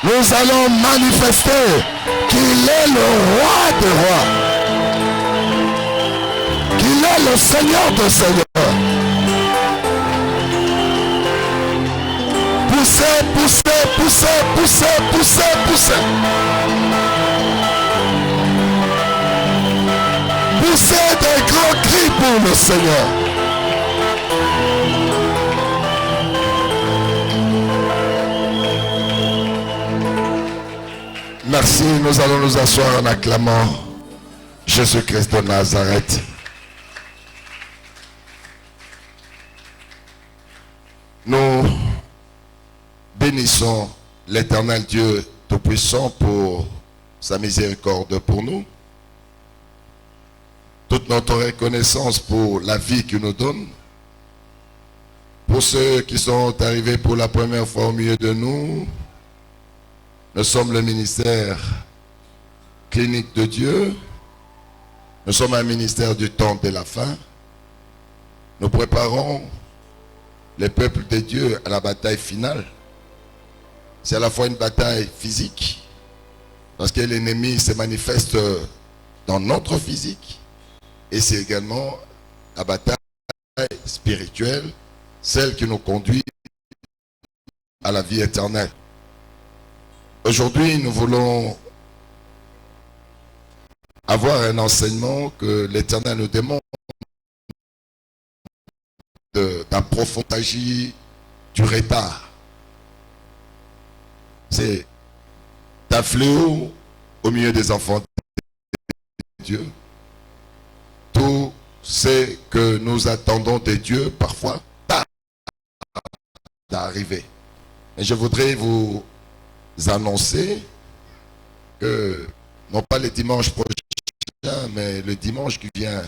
nous allons manifester qu'il est le roi des rois, qu'il est le Seigneur des seigneurs. Poussez, poussez, poussez, poussez, poussez, poussez. Poussez des grands cris pour le Seigneur. Merci, nous allons nous asseoir en acclamant Jésus-Christ de Nazareth. Nous bénissons l'Éternel Dieu Tout-Puissant pour sa miséricorde pour nous. Toute notre reconnaissance pour la vie qu'il nous donne. Pour ceux qui sont arrivés pour la première fois au milieu de nous, nous sommes le ministère clinique de Dieu. Nous sommes un ministère du temps de la fin. Nous préparons les peuples de Dieu à la bataille finale. C'est à la fois une bataille physique, parce que l'ennemi se manifeste dans notre physique, et c'est également la bataille spirituelle, celle qui nous conduit à la vie éternelle. Aujourd'hui, nous voulons avoir un enseignement que l'Éternel nous demande d'approfondir du retard. C'est un fléau au milieu des enfants de Dieu. Tout ce que nous attendons de Dieu, parfois, tarde d'arriver. Et je voudrais vous annoncer que, non pas le dimanche prochain, mais le dimanche qui vient,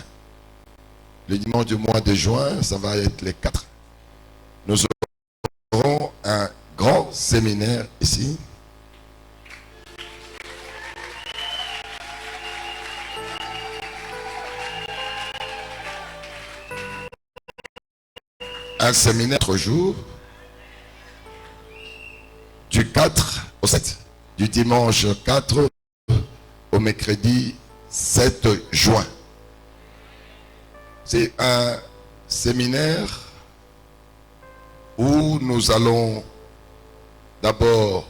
le dimanche du mois de juin, ça va être les 4. Nous aurons un grand séminaire ici. Un séminaire 3 jours, du 4 au 7, du dimanche 4 au mercredi 7 juin. C'est un séminaire où nous allons d'abord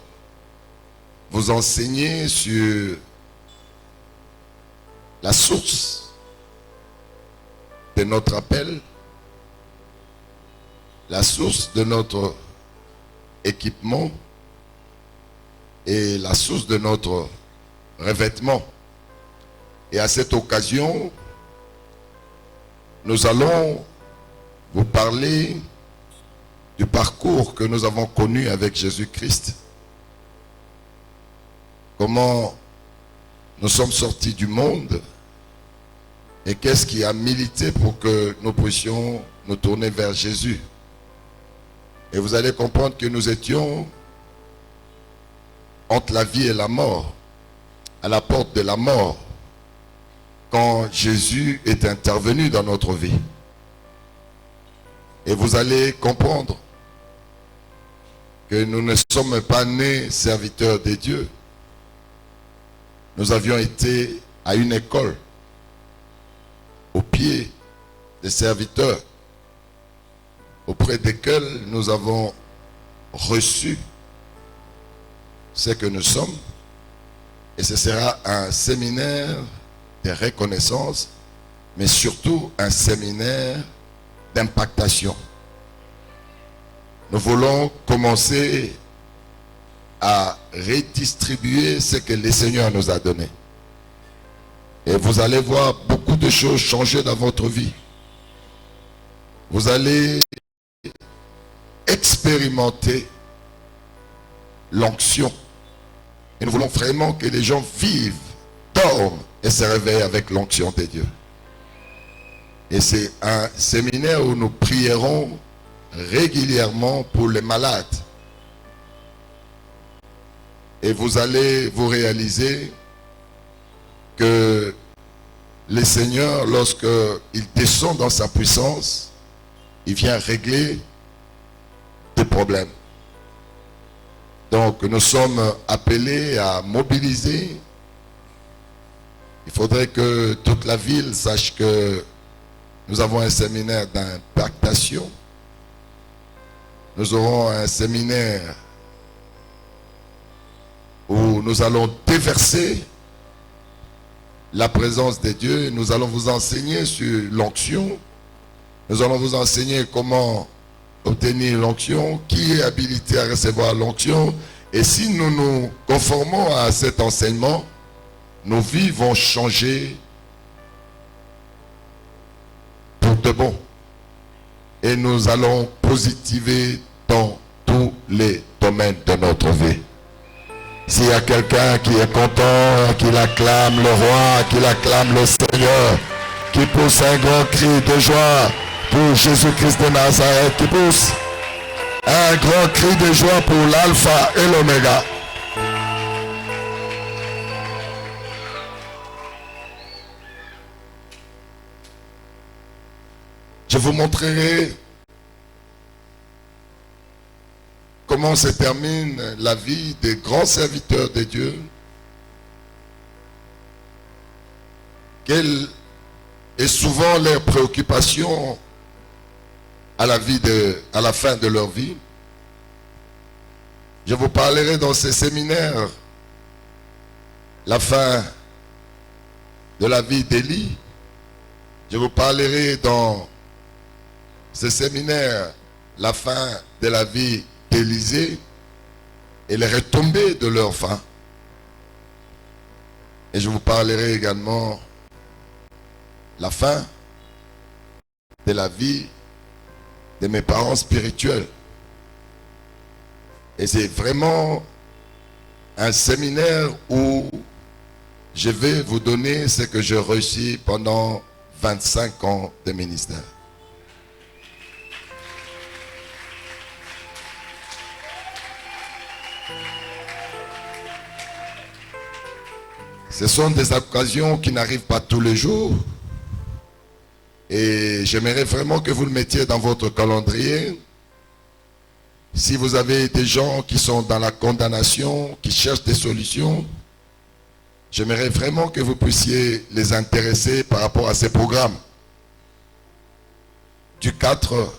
vous enseigner sur la source de notre appel, la source de notre équipement et la source de notre revêtement. Et à cette occasion, nous allons vous parler du parcours que nous avons connu avec Jésus-Christ. Comment nous sommes sortis du monde et qu'est-ce qui a milité pour que nous puissions nous tourner vers Jésus. Et vous allez comprendre que nous étions entre la vie et la mort, à la porte de la mort, quand Jésus est intervenu dans notre vie. Et vous allez comprendre que nous ne sommes pas nés serviteurs de Dieu. Nous avions été à une école, au pied des serviteurs, auprès desquels nous avons reçu ce que nous sommes. Et ce sera un séminaire de reconnaissance, mais surtout un séminaire d'impactation. Nous voulons commencer à redistribuer ce que le Seigneur nous a donné. Et vous allez voir beaucoup de choses changer dans votre vie. Vous allez expérimenter l'onction. Et nous voulons vraiment que les gens vivent, dorment et se réveillent avec l'onction de Dieu. Et c'est un séminaire où nous prierons régulièrement pour les malades. Et vous allez vous réaliser que le Seigneur, lorsqu'il descend dans sa puissance, il vient régler des problèmes. Donc nous sommes appelés à mobiliser. Il faudrait que toute la ville sache que nous avons un séminaire d'impactation. Nous aurons un séminaire où nous allons déverser la présence de Dieu. Nous allons vous enseigner sur l'onction. Nous allons vous enseigner comment obtenir l'onction, qui est habilité à recevoir l'onction. Et si nous nous conformons à cet enseignement, nos vies vont changer pour de bon. Et nous allons positiver dans tous les domaines de notre vie. S'il y a quelqu'un qui est content, qui acclame le roi, qui acclame le Seigneur, qui pousse un grand cri de joie pour Jésus-Christ de Nazareth, qui pousse un grand cri de joie pour l'alpha et l'oméga. Je vous montrerai comment se termine la vie des grands serviteurs de Dieu. Quelle est souvent leur préoccupation à la fin de leur vie. Je vous parlerai dans ces séminaires la fin de la vie d'Élie. Je vous parlerai dans ces séminaires la fin de la vie d'Élisée et les retombées de leur fin. Et je vous parlerai également la fin de la vie de mes parents spirituels. Et c'est vraiment un séminaire où je vais vous donner ce que j'ai reçu pendant 25 ans de ministère. Ce sont des occasions qui n'arrivent pas tous les jours. Et j'aimerais vraiment que vous le mettiez dans votre calendrier. Si vous avez des gens qui sont dans la condamnation, qui cherchent des solutions, j'aimerais vraiment que vous puissiez les intéresser par rapport à ces programmes. Du 4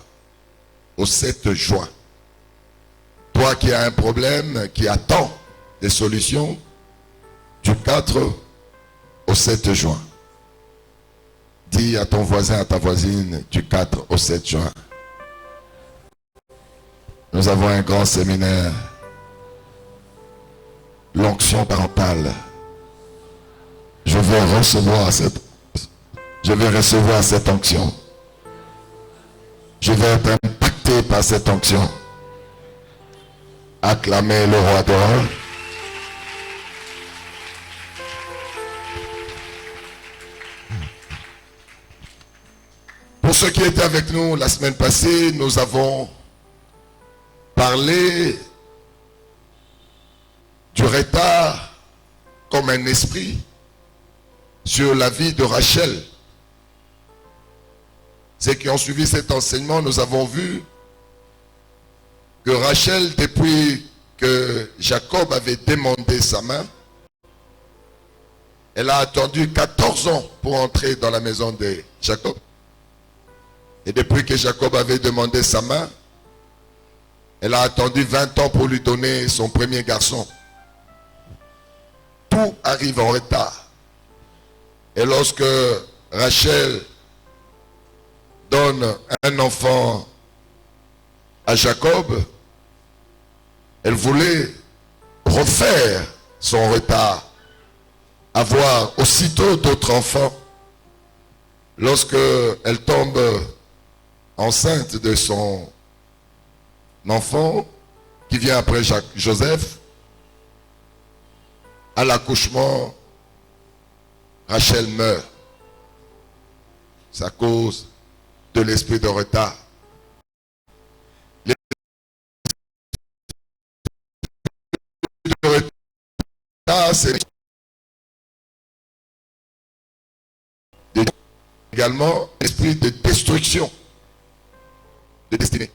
au 7 juin. Toi qui as un problème, qui attend des solutions, du 4 au 7 juin. Dis à ton voisin, à ta voisine, du 4 au 7 juin. Nous avons un grand séminaire. L'onction parentale. Je vais recevoir cette onction. Je vais être impacté par cette onction. Acclamez le roi de rois. Pour ceux qui étaient avec nous la semaine passée, nous avons parlé du retard comme un esprit sur la vie de Rachel. Ceux qui ont suivi cet enseignement, nous avons vu que Rachel, depuis que Jacob avait demandé sa main, elle a attendu 14 ans pour entrer dans la maison de Jacob. Et depuis que Jacob avait demandé sa main, elle a attendu 20 ans pour lui donner son premier garçon. Tout arrive en retard. Et lorsque Rachel donne un enfant à Jacob, elle voulait refaire son retard, avoir aussitôt d'autres enfants. Lorsque elle tombe enceinte de son enfant, qui vient après Joseph, à l'accouchement, Rachel meurt. C'est à cause de l'esprit de retard. L'esprit de retard, c'est également l'esprit de destruction de destinée.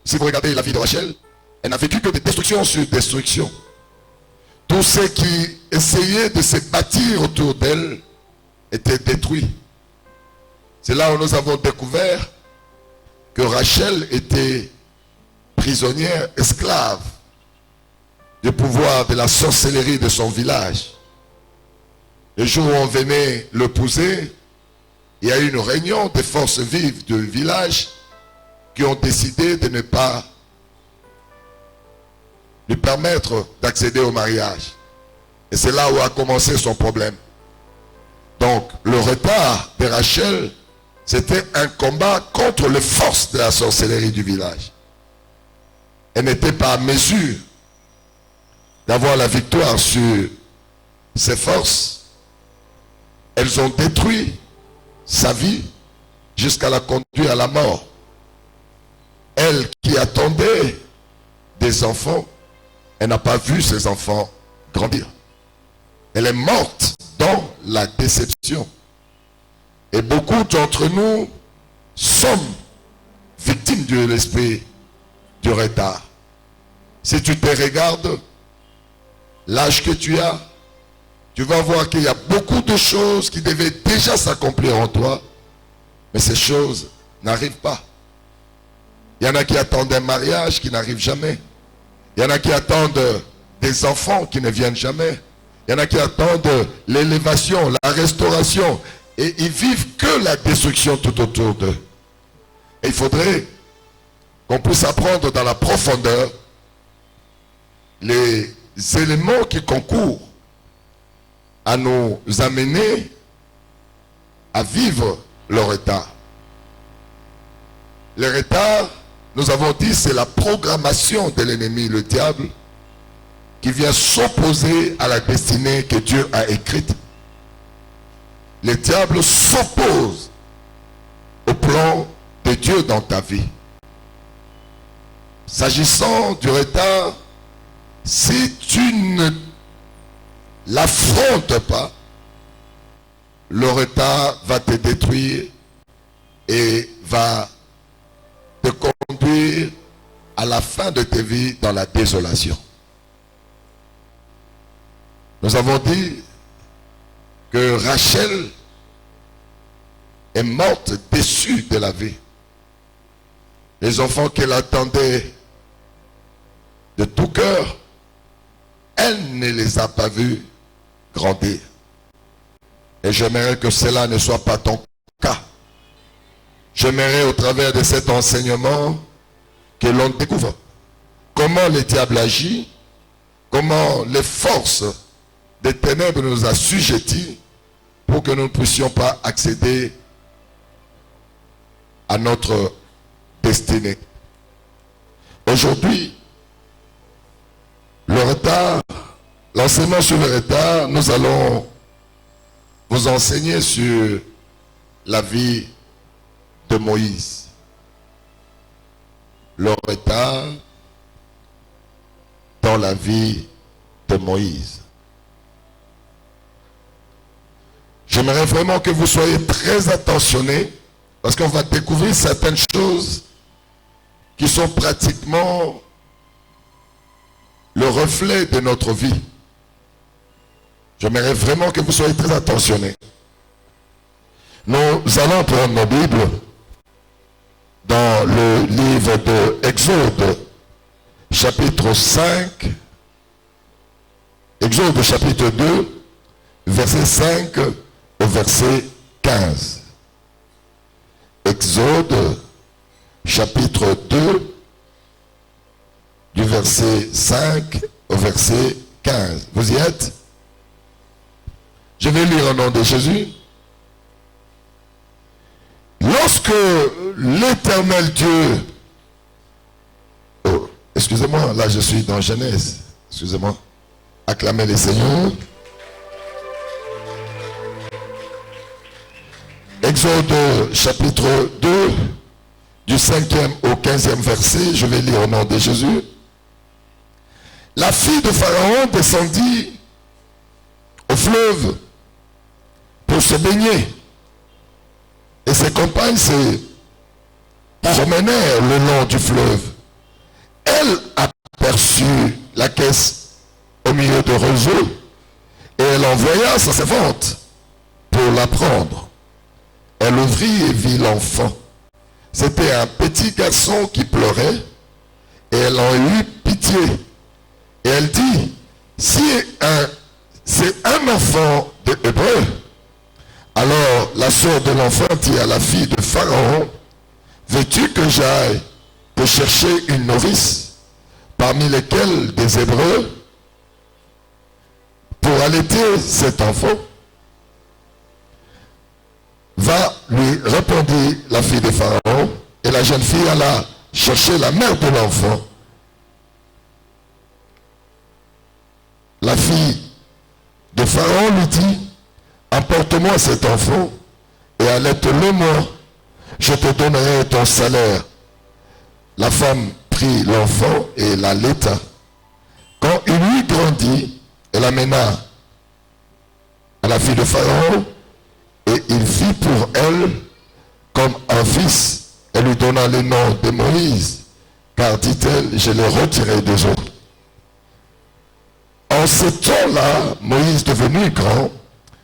Si vous regardez la vie de Rachel, Elle n'a vécu que de destruction sur destruction. Tous ceux qui essayaient de se bâtir autour d'elle étaient détruits. C'est là où nous avons découvert que Rachel était prisonnière, esclave du pouvoir de la sorcellerie de son village. Le jour où on venait l'épouser, il y a eu une réunion des forces vives du village qui ont décidé de ne pas lui permettre d'accéder au mariage. Et c'est là où a commencé son problème. Donc, le retard de Rachel, c'était un combat contre les forces de la sorcellerie du village. Elle n'était pas à mesure d'avoir la victoire sur ses forces. Elles ont détruit sa vie jusqu'à la conduire à la mort. Elle qui attendait des enfants, elle n'a pas vu ses enfants grandir. Elle est morte dans la déception. Et beaucoup d'entre nous sommes victimes de l'esprit du retard. Si tu te regardes, l'âge que tu as, tu vas voir qu'il y a beaucoup de choses qui devaient déjà s'accomplir en toi, mais ces choses n'arrivent pas. Il y en a qui attendent un mariage qui n'arrive jamais. Il y en a qui attendent des enfants qui ne viennent jamais. Il y en a qui attendent l'élévation, la restauration. Et ils vivent que la destruction tout autour d'eux. Et il faudrait qu'on puisse apprendre dans la profondeur les éléments qui concourent à nous amener à vivre le retard. Le retard, nous avons dit, c'est la programmation de l'ennemi, le diable, qui vient s'opposer à la destinée que Dieu a écrite. Le diable s'oppose au plan de Dieu dans ta vie. S'agissant du retard, si tu ne l'affrontes pas, le retard va te détruire et va te conduire à la fin de tes vies dans la désolation. Nous avons dit que Rachel est morte déçue de la vie. Les enfants qu'elle attendait de tout cœur, elle ne les a pas vus grandir. Et j'aimerais que cela ne soit pas ton cas. J'aimerais au travers de cet enseignement que l'on découvre comment le diable agit, comment les forces des ténèbres nous assujettis pour que nous ne puissions pas accéder à notre destinée. Aujourd'hui, le retard, l'enseignement sur le retard, nous allons vous enseigner sur la vie de Moïse. Le retard dans la vie de Moïse. J'aimerais vraiment que vous soyez très attentionnés parce qu'on va découvrir certaines choses qui sont pratiquement le reflet de notre vie. J'aimerais vraiment que vous soyez très attentionnés. Nous allons prendre nos Bibles dans le livre de Exode, chapitre 5, Exode chapitre 2, verset 5 au verset 15. Exode chapitre 2, du verset 5 au verset 15. Vous y êtes? Je vais lire au nom de Jésus. Lorsque l'Éternel Dieu... Oh, excusez-moi, là je suis dans Genèse. Excusez-moi. Acclamez les Seigneurs. Exode chapitre 2, du 5e au 15e verset, je vais lire au nom de Jésus. La fille de Pharaon descendit au fleuve pour se baigner. Et ses compagnes se promenèrent le long du fleuve. Elle aperçut la caisse au milieu de roseaux et elle envoya sa servante pour la prendre. Elle ouvrit et vit l'enfant. C'était un petit garçon qui pleurait et elle en eut pitié. Et elle dit, si c'est un enfant d'Hébreu, alors la sœur de l'enfant dit à la fille de Pharaon, veux-tu que j'aille te chercher une nourrice parmi lesquelles des Hébreux pour allaiter cet enfant? Va, lui répondit la fille de Pharaon, et la jeune fille alla chercher la mère de l'enfant. La fille de Pharaon lui dit, emporte-moi cet enfant et allaite-le-moi, je te donnerai ton salaire. La femme prit l'enfant et l'allaita. Quand il eut grandi, elle l'amena à la fille de Pharaon et il fit pour elle comme un fils. Elle lui donna le nom de Moïse, car dit-elle, je l'ai retiré des autres. En ce temps-là, Moïse, devenu grand,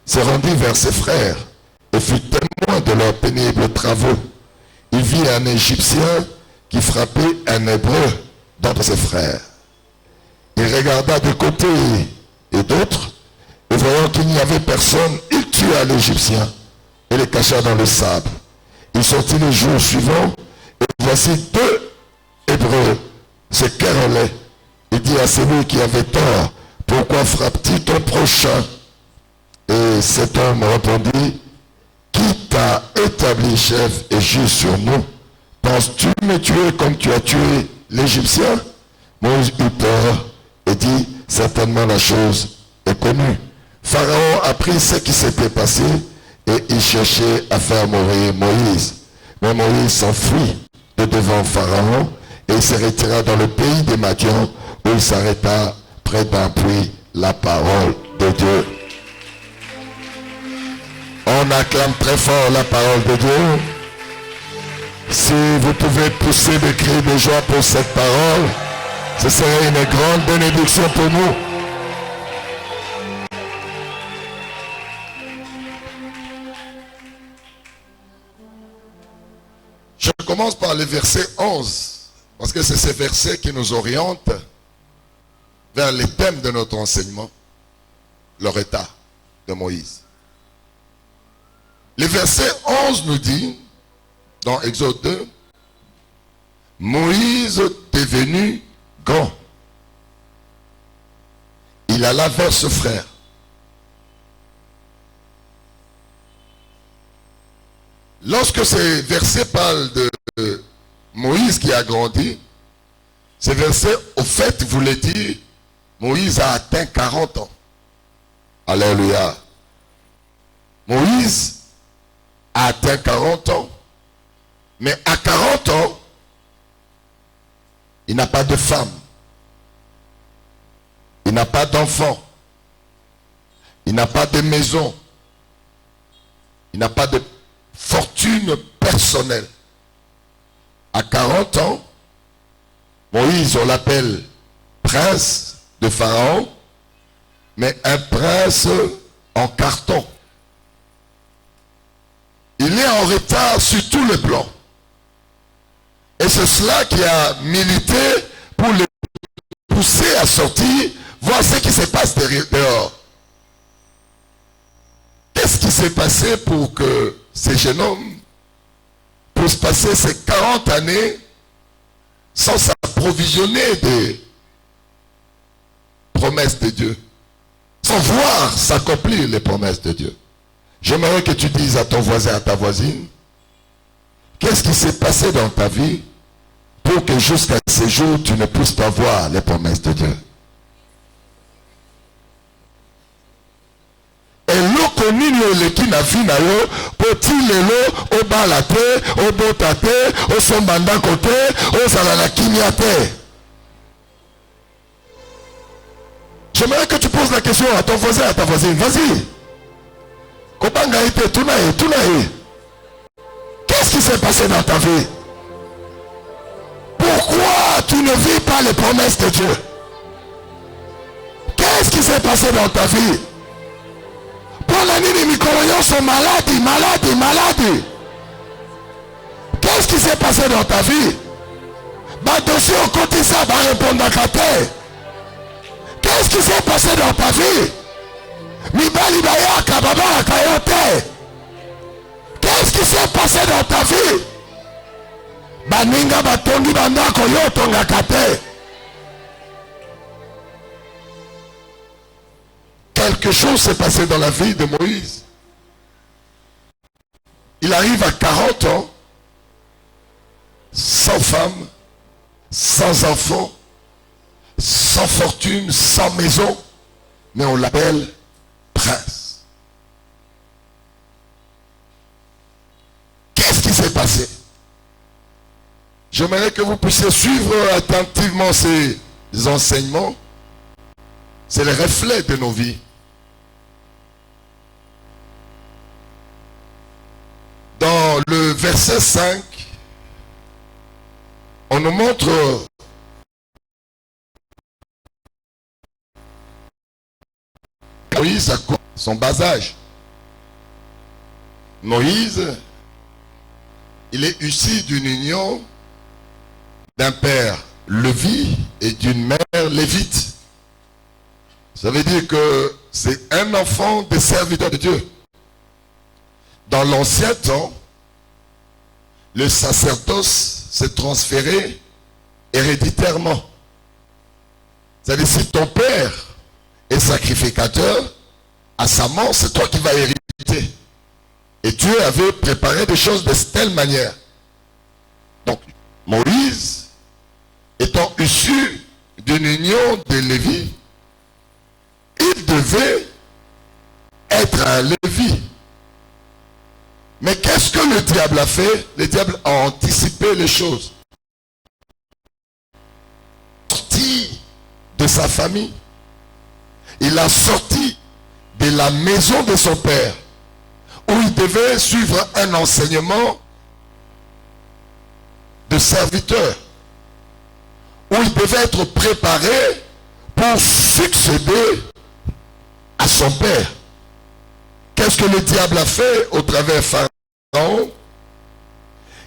se rendit vers ses frères et fut témoin de leurs pénibles travaux. Il vit un Égyptien qui frappait un Hébreu d'entre ses frères. Il regarda de côté et d'autre, et voyant qu'il n'y avait personne, il tua l'Égyptien et le cacha dans le sable. Il sortit le jour suivant, et voici deux Hébreux se querelaient. Il dit à celui qui avait tort, pourquoi frappes-tu ton prochain? Et cet homme répondit, qui t'a établi chef et juge sur nous? Penses-tu me tuer comme tu as tué l'Égyptien? Moïse eut peur et dit, certainement la chose est connue. Pharaon apprit ce qui s'était passé et il cherchait à faire mourir Moïse. Mais Moïse s'enfuit de devant Pharaon et il se retira dans le pays des Madians où il s'arrêta près d'un puits, la parole de Dieu. On acclame très fort la parole de Dieu. Si vous pouvez pousser des cris de joie pour cette parole, ce serait une grande bénédiction pour nous. Je commence par le verset 11, parce que c'est ce verset qui nous oriente vers les thèmes de notre enseignement, leur état de Moïse. Le verset 11 nous dit, dans Exode 2, Moïse devenu grand, il alla vers ce frère. Lorsque ce verset parle de Moïse qui a grandi, ce verset, au fait, voulait dire Moïse a atteint 40 ans. Alléluia. Moïse a atteint 40 ans. Mais à 40 ans, il n'a pas de femme. Il n'a pas d'enfant. Il n'a pas de maison. Il n'a pas de fortune personnelle. À 40 ans, Moïse, on l'appelle prince de Pharaon, mais un prince en carton. Il est en retard sur tous les plans. Et c'est cela qui a milité pour le pousser à sortir, voir ce qui se passe dehors. Qu'est-ce qui s'est passé pour que ce jeune homme puisse passer ces 40 années sans s'approvisionner des promesses de Dieu, sans voir s'accomplir les promesses de Dieu? J'aimerais que tu dises à ton voisin, à ta voisine, qu'est-ce qui s'est passé dans ta vie pour que jusqu'à ce jour tu ne puisses pas voir les promesses de Dieu? Eloko leki na vie na yo poti lelo obala te obota te osombanda kote ozala na kimia te. J'aimerais que tu poses la question à ton voisin, à ta voisine. Vas-y. Kobanga ite tunae. Qu'est-ce qui s'est passé dans ta vie? Pourquoi Pourquoi tu ne vis pas les promesses de Dieu? Qu'est-ce qui s'est passé dans ta vie? Pour la nuit, les micro-oignons sont malades. Qu'est-ce qui s'est passé dans ta vie? Dossier au côté ça va répondre à ta terre. Qu'est-ce qui s'est passé dans ta vie? Qu'est-ce qui s'est passé dans ta vie? Quelque chose s'est passé dans la vie de Moïse. Il arrive à 40 ans, sans femme, sans enfant, sans fortune, sans maison, mais on l'appelle prince. Qu'est-ce qui s'est passé? J'aimerais que vous puissiez suivre attentivement ces enseignements. C'est le reflet de nos vies. Dans le verset 5, on nous montre Moïse à son bas âge. Moïse, il est issu d'une union d'un père Lévi et d'une mère Lévite. Ça veut dire que c'est un enfant des serviteurs de Dieu. Dans l'ancien temps, le sacerdoce s'est transféré héréditairement. C'est-à-dire, si ton père est sacrificateur, à sa mort, c'est toi qui vas hériter. Et Dieu avait préparé des choses de telle manière. Donc, Moïse, étant issu d'une union de Lévi, il devait être un Lévi. Mais qu'est-ce que le diable a fait? Le diable a anticipé les choses. Sorti de sa famille. Il a sorti de la maison de son père, où il devait suivre un enseignement de serviteur, où il devait être préparé pour succéder à son père. Qu'est-ce que le diable a fait au travers Pharaon?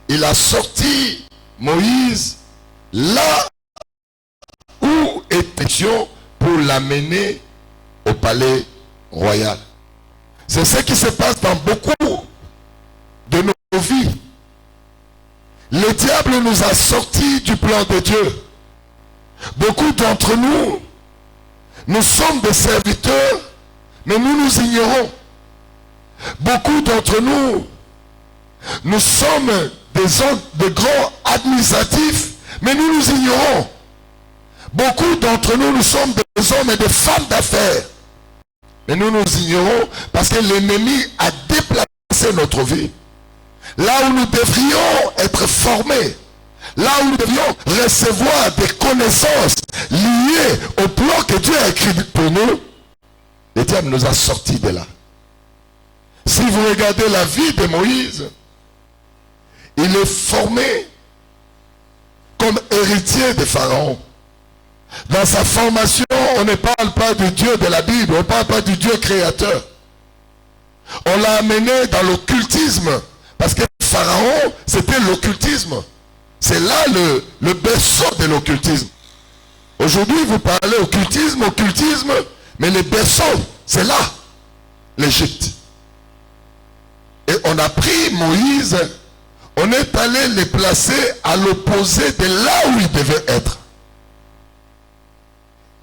Il a sorti Moïse là où était pour l'amener au palais royal. C'est ce qui se passe dans beaucoup de nos vies. Le diable nous a sortis du plan de Dieu. Beaucoup d'entre nous, nous sommes des serviteurs, mais nous nous ignorons. Beaucoup d'entre nous, nous sommes des grands administratifs, mais nous nous ignorons. Beaucoup d'entre nous, nous sommes des hommes et des femmes d'affaires, mais nous nous ignorons parce que l'ennemi a déplacé notre vie. Là où nous devrions être formés, là où nous devrions recevoir des connaissances liées au plan que Dieu a écrit pour nous, le diable nous a sortis de là. Si vous regardez la vie de Moïse, il est formé comme héritier de Pharaon. Dans sa formation, on ne parle pas du Dieu de la Bible, on ne parle pas du Dieu créateur. On l'a amené dans l'occultisme, parce que Pharaon, c'était l'occultisme. C'est là le berceau de l'occultisme. Aujourd'hui, vous parlez occultisme, mais le berceau, c'est là, l'Égypte. Et on a pris Moïse, on est allé le placer à l'opposé de là où il devait être.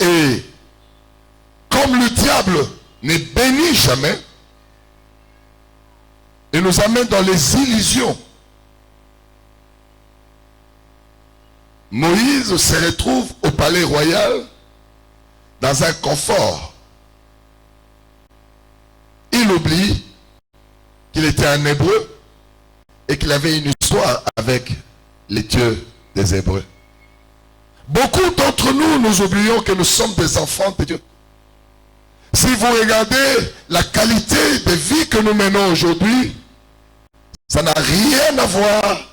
Et comme le diable ne bénit jamais, il nous amène dans les illusions. Moïse se retrouve au palais royal dans un confort. Il oublie qu'il était un Hébreu et qu'il avait une histoire avec les dieux des Hébreux. Beaucoup d'entre nous, nous oublions que nous sommes des enfants de Dieu. Si vous regardez la qualité de vie que nous menons aujourd'hui, ça n'a rien à voir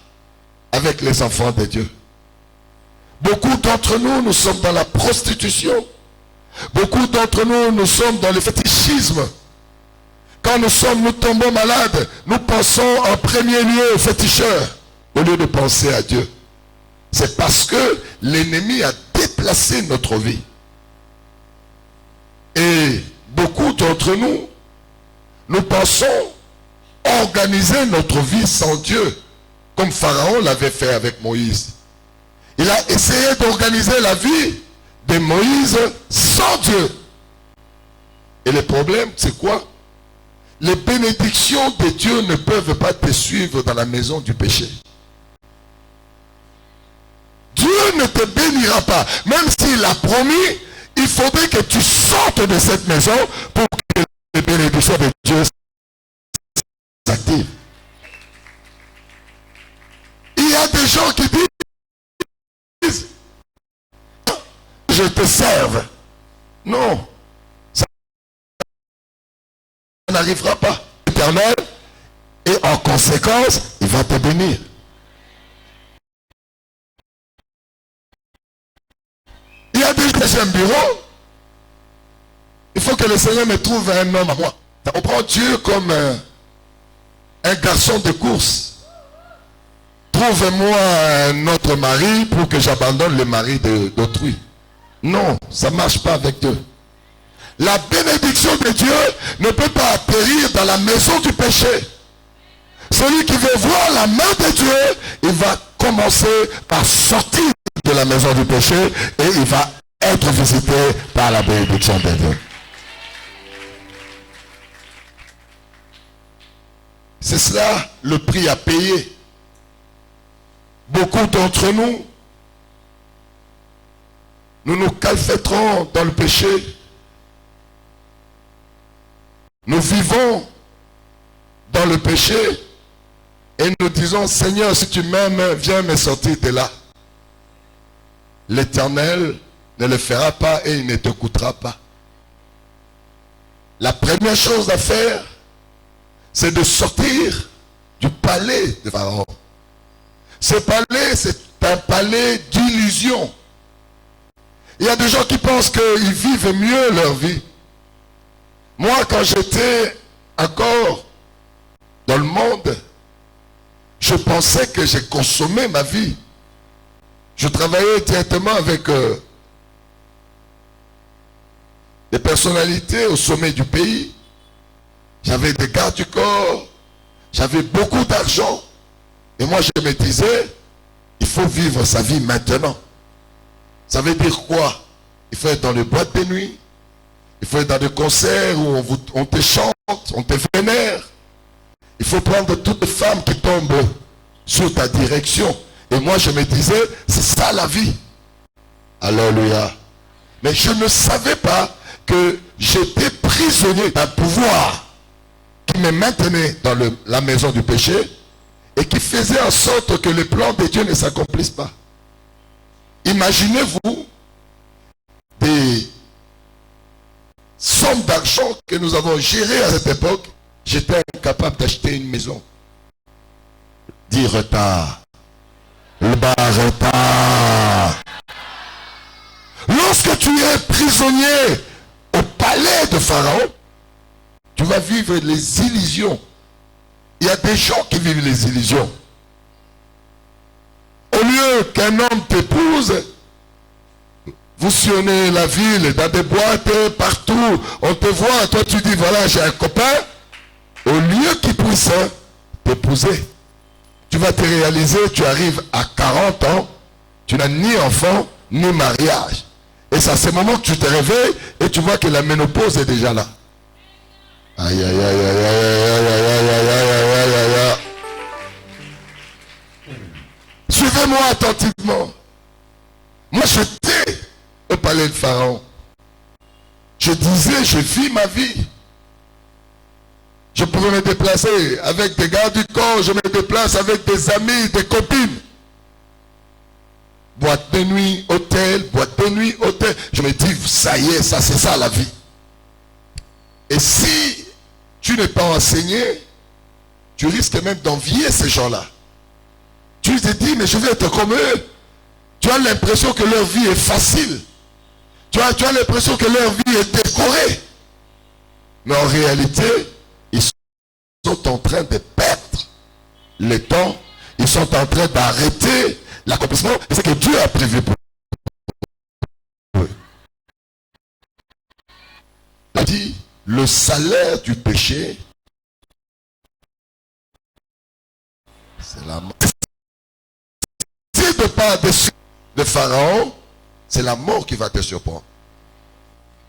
avec les enfants de Dieu. Beaucoup d'entre nous, nous sommes dans la prostitution. Beaucoup d'entre nous, nous sommes dans le fétichisme. Quand nous tombons malades, nous pensons en premier lieu au féticheur, au lieu de penser à Dieu. C'est parce que l'ennemi a déplacé notre vie. Et beaucoup d'entre nous, nous pensons organiser notre vie sans Dieu, comme Pharaon l'avait fait avec Moïse. Il a essayé d'organiser la vie de Moïse sans Dieu. Et le problème, c'est quoi? Les bénédictions de Dieu ne peuvent pas te suivre dans la maison du péché. Dieu ne te bénira pas. Même s'il a promis, il faudrait que tu sortes de cette maison pour que les bénédictions de Dieu s'activent. Il y a des gens qui disent, je te serve. Non. Ça n'arrivera pas. L'Éternel, et en conséquence, il va te bénir. Il y a des gens qui ont un bureau. Il faut que le Seigneur me trouve un homme à moi. On prend Dieu comme un garçon de course. Trouve-moi un autre mari pour que j'abandonne le mari d'autrui. Non, ça ne marche pas avec Dieu. La bénédiction de Dieu ne peut pas atterrir dans la maison du péché. Celui qui veut voir la main de Dieu, il va commencer par sortir de la maison du péché et il va être visité par la bénédiction de Dieu. C'est cela le prix à payer. Beaucoup d'entre nous, nous nous calfêtrons dans le péché. Nous vivons dans le péché et nous disons, Seigneur, si tu m'aimes, viens me sortir de là. L'Éternel ne le fera pas et il ne t'écoutera pas. La première chose à faire, c'est de sortir du palais de Pharaon. Ce palais, c'est un palais d'illusion. Il y a des gens qui pensent qu'ils vivent mieux leur vie. Moi, quand j'étais encore dans le monde, je pensais que j'ai consommé ma vie. Je travaillais directement avec des personnalités au sommet du pays. J'avais des gardes du corps. J'avais beaucoup d'argent. Et moi, je me disais, il faut vivre sa vie maintenant. Ça veut dire quoi? Il faut être dans les boîtes de nuit. Il faut être dans des concerts où on te chante, on te vénère. Il faut prendre toutes les femmes qui tombent sur ta direction. Et moi, je me disais, c'est ça la vie. Alléluia. Mais je ne savais pas que j'étais prisonnier d'un pouvoir qui me maintenait dans la maison du péché et qui faisait en sorte que les plans de Dieu ne s'accomplissent pas. Imaginez-vous des sommes d'argent que nous avons gérées à cette époque. J'étais incapable d'acheter une maison. Dis retard. Le bas retard. Lorsque tu es prisonnier au palais de Pharaon, tu vas vivre les illusions. Il y a des gens qui vivent les illusions. Au lieu qu'un homme t'épouse, vous sillonnez la ville, dans des boîtes, partout, on te voit, toi tu dis, voilà, j'ai un copain. Au lieu qu'il puisse t'épouser, tu vas te réaliser, tu arrives à 40 ans, tu n'as ni enfant, ni mariage. Et c'est à ce moment que tu te réveilles et tu vois que la ménopause est déjà là. Aïe, aïe, aïe, aïe, aïe, aïe, aïe, aïe, aïe, aïe, aïe, aïe. Suivez-moi attentivement. Moi, j'étais au palais de Pharaon. Je disais, je vis ma vie. Je pouvais me déplacer avec des gardes du corps, je me déplace avec des amis, des copines. Boîte de nuit, hôtel, boîte de nuit, hôtel. Je me dis, ça y est, ça c'est ça la vie. Et si tu n'es pas enseigné, tu risques même d'envier ces gens-là. Tu te dis, mais je vais être comme eux. tu as l'impression que leur vie est facile. Tu as l'impression que leur vie est décorée. Mais en réalité, ils sont en train de perdre le temps. Ils sont en train d'arrêter l'accomplissement de ce que Dieu a prévu pour eux. Il a dit, le salaire du péché, c'est la mort. Si de part de Pharaon, c'est la mort qui va te surprendre.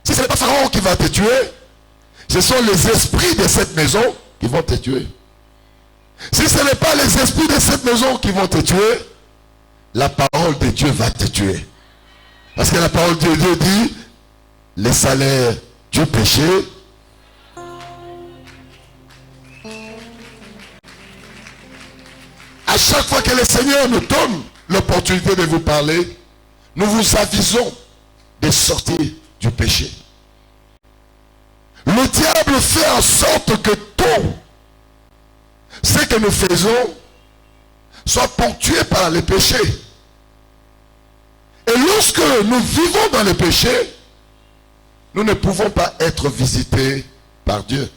Si ce n'est pas Pharaon qui va te tuer, ce sont les esprits de cette maison qui vont te tuer. Si ce n'est pas les esprits de cette maison qui vont te tuer, la parole de Dieu va te tuer. Parce que la parole de Dieu dit, les salaires du péché, à chaque fois que le Seigneur nous donne l'opportunité de vous parler, nous vous avisons de sortir du péché. Le diable fait en sorte que tout ce que nous faisons soit ponctué par le péché. Et lorsque nous vivons dans le péché, nous ne pouvons pas être visités par Dieu.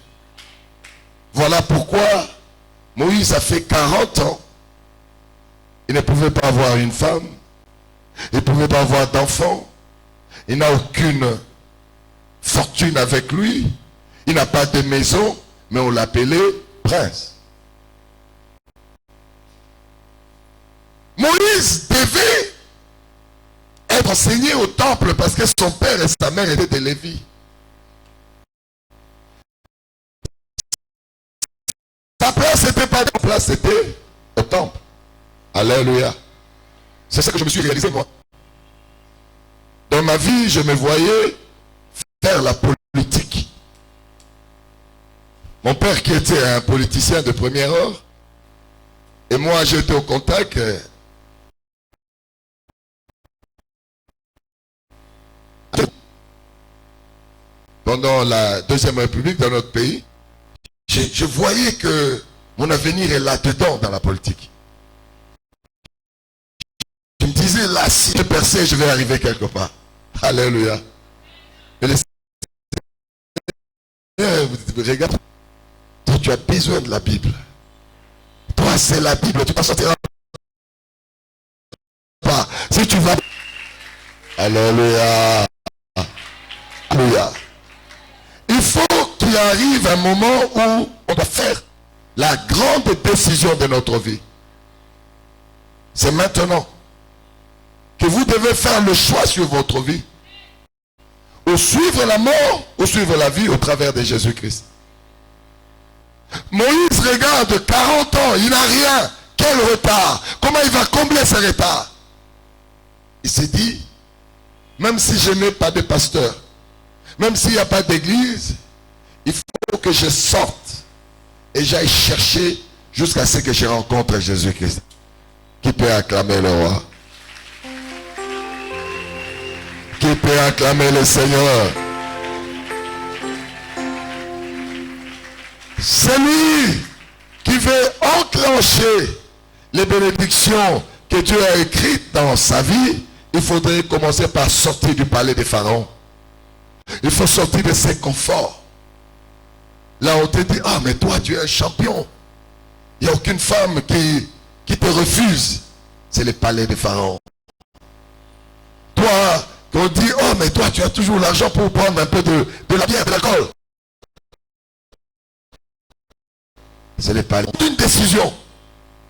Voilà pourquoi Moïse a fait 40 ans. Il ne pouvait pas avoir une femme. Il ne pouvait pas avoir d'enfant. Il n'a aucune fortune avec lui. Il n'a pas de maison, mais on l'appelait prince. Moïse devait être enseigné au temple parce que son père et sa mère étaient des Lévis. Sa place n'était pas en place, c'était au temple. Alléluia. C'est ce que je me suis réalisé moi. Dans ma vie, je me voyais faire la politique. Mon père qui était un politicien de première heure, et moi j'étais au contact pendant la Deuxième République dans notre pays. Je voyais que mon avenir est là-dedans dans la politique. Je me disais là, si je perçais, je vais arriver quelque part. Alléluia. Et le Seigneur vous dit, regarde, toi tu as besoin de la Bible. Toi c'est la Bible, tu ne sortiras pas. Si tu vas... Alléluia. Alléluia. Il faut qu'il arrive un moment où on doit faire la grande décision de notre vie. C'est maintenant que vous devez faire le choix sur votre vie. Ou suivre la mort, ou suivre la vie au travers de Jésus-Christ. Moïse regarde 40 ans, il n'a rien. Quel retard. Comment il va combler ce retard? Il s'est dit, même si je n'ai pas de pasteur, même s'il n'y a pas d'église, il faut que je sorte et j'aille chercher jusqu'à ce que je rencontre Jésus-Christ. Qui peut acclamer le roi? Qui peut acclamer le Seigneur? Celui qui veut enclencher les bénédictions que Dieu a écrites dans sa vie, il faudrait commencer par sortir du palais de Pharaon. Il faut sortir de ses conforts. Là on te dit, ah mais toi tu es un champion. Il n'y a aucune femme qui te refuse. C'est le palais de Pharaon. Toi, on dit, oh mais toi tu as toujours l'argent pour prendre un peu de la bière, de l'alcool. C'est le palais. Une décision.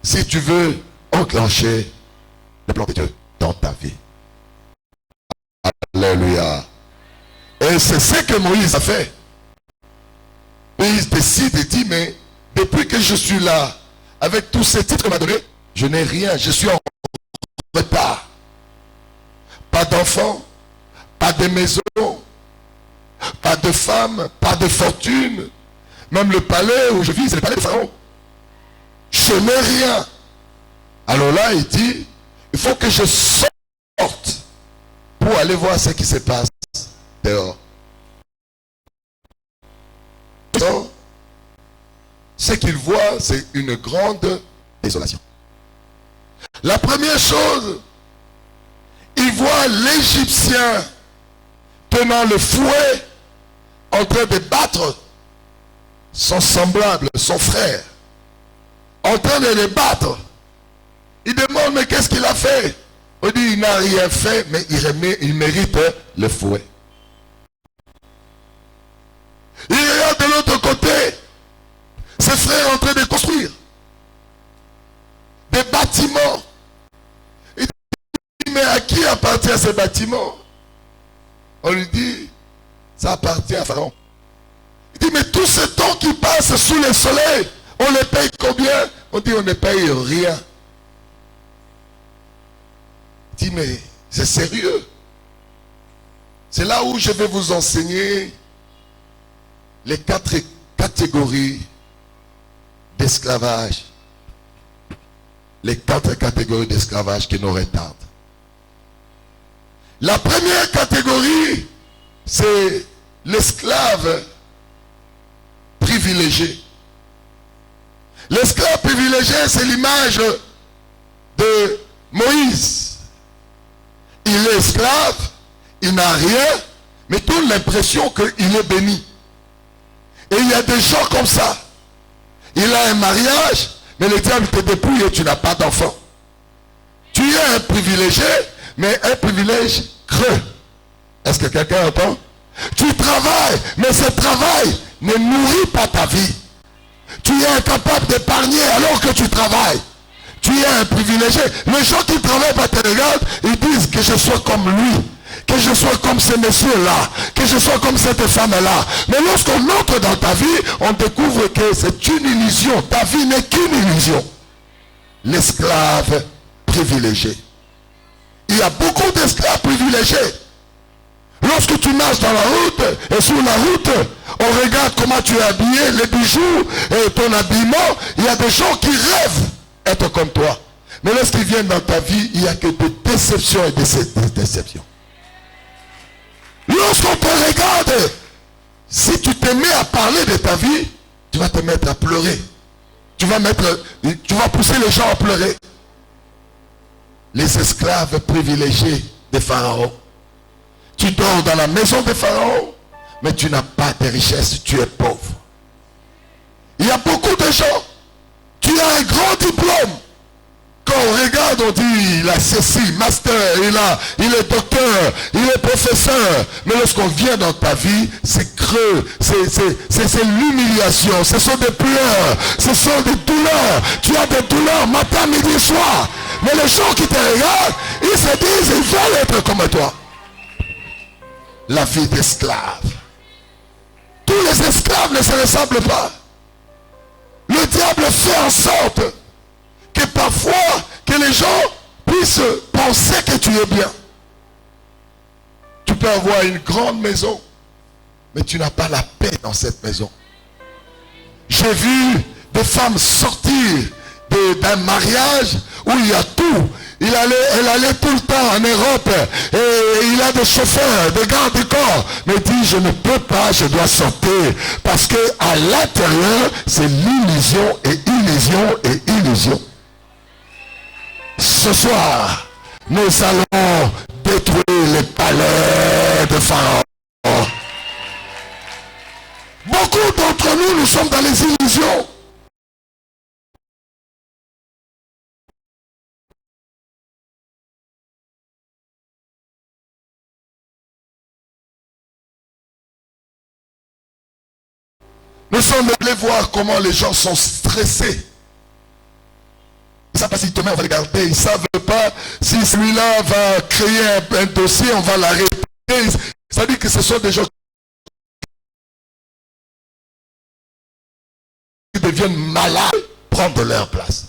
Si tu veux enclencher le plan de Dieu dans ta vie. Alléluia. Et c'est ce que Moïse a fait. Moïse décide et dit, mais depuis que je suis là, avec tous ces titres qu'on m'a donnés, je n'ai rien, je suis en retard. Pas d'enfants, pas de maison, pas de femme, pas de fortune. Même le palais où je vis, c'est le palais de Pharaon. Je n'ai rien. Alors là, il dit, il faut que je sorte pour aller voir ce qui se passe dehors. Donc, ce qu'il voit, c'est une grande désolation. La première chose voit l'Égyptien tenant le fouet en train de battre son semblable, son frère, en train de le battre. Il demande, mais qu'est-ce qu'il a fait? On dit, il n'a rien fait, mais il mérite le fouet. Il regarde de l'autre côté, ses frères en train de construire des bâtiments. Il dit, mais à qui appartient ces bâtiments? On lui dit, ça appartient à Pharaon. Il dit, mais tout ce temps qui passe sous le soleil, on les paye combien? On dit, on ne paye rien. Il dit, mais c'est sérieux. C'est là où je vais vous enseigner les 4 catégories d'esclavage. Les 4 catégories d'esclavage qui nous retardent. La première catégorie, c'est l'esclave privilégié. L'esclave privilégié, c'est l'image de Moïse. Il est esclave, il n'a rien, mais tout l'impression qu'il est béni. Et il y a des gens comme ça. Il a un mariage, mais le diable te dépouille et tu n'as pas d'enfant. Tu es un privilégié, mais un privilège creux. Est-ce que quelqu'un entend? Tu travailles, mais ce travail ne nourrit pas ta vie. Tu es incapable d'épargner alors que tu travailles. Tu es un privilégié. Les gens qui travaillent pas te regardent, ils disent que je sois comme lui, que je sois comme ce monsieur-là, que je sois comme cette femme-là. Mais lorsqu'on entre dans ta vie, on découvre que c'est une illusion. Ta vie n'est qu'une illusion. L'esclave privilégié. Il y a beaucoup d'esclaves privilégiés. Lorsque tu marches dans la route, et sur la route, on regarde comment tu es habillé, les bijoux, et ton habillement, il y a des gens qui rêvent être comme toi. Mais lorsqu'ils viennent dans ta vie, il n'y a que des déceptions et des déceptions. Lorsqu'on te regarde, si tu te mets à parler de ta vie, tu vas te mettre à pleurer. Tu vas pousser les gens à pleurer. Les esclaves privilégiés de Pharaon. Tu dors dans la maison de Pharaon, mais tu n'as pas de richesse, tu es pauvre. Il y a beaucoup de gens, tu as un grand diplôme. Quand on regarde, on dit, il a ceci, master, il est docteur, il est professeur. Mais lorsqu'on vient dans ta vie, c'est creux, c'est l'humiliation, ce sont des pleurs, ce sont des douleurs. Tu as des douleurs matin, midi, soir. Mais les gens qui te regardent, ils se disent, ils veulent être comme toi. La vie d'esclave. Tous les esclaves ne se ressemblent pas. Le diable fait en sorte que parfois, que les gens puissent penser que tu es bien. Tu peux avoir une grande maison, mais tu n'as pas la paix dans cette maison. J'ai vu des femmes sortir d'un mariage où il y a tout. Elle allait tout le temps en Europe et il a des chauffeurs, des gardes du corps. Mais dit, je ne peux pas, je dois sortir. Parce que à l'intérieur, c'est l'illusion et illusion et illusion. Ce soir, nous allons détruire les palais de Pharaon. Beaucoup d'entre nous, nous sommes dans les illusions. Nous sommes allés voir comment les gens sont stressés. Ils ne savent pas si demain on va les garder. Ils ne savent pas si celui-là va créer un dossier, on va l'arrêter. Ça veut dire que ce sont des gens qui deviennent malades, prendre leur place.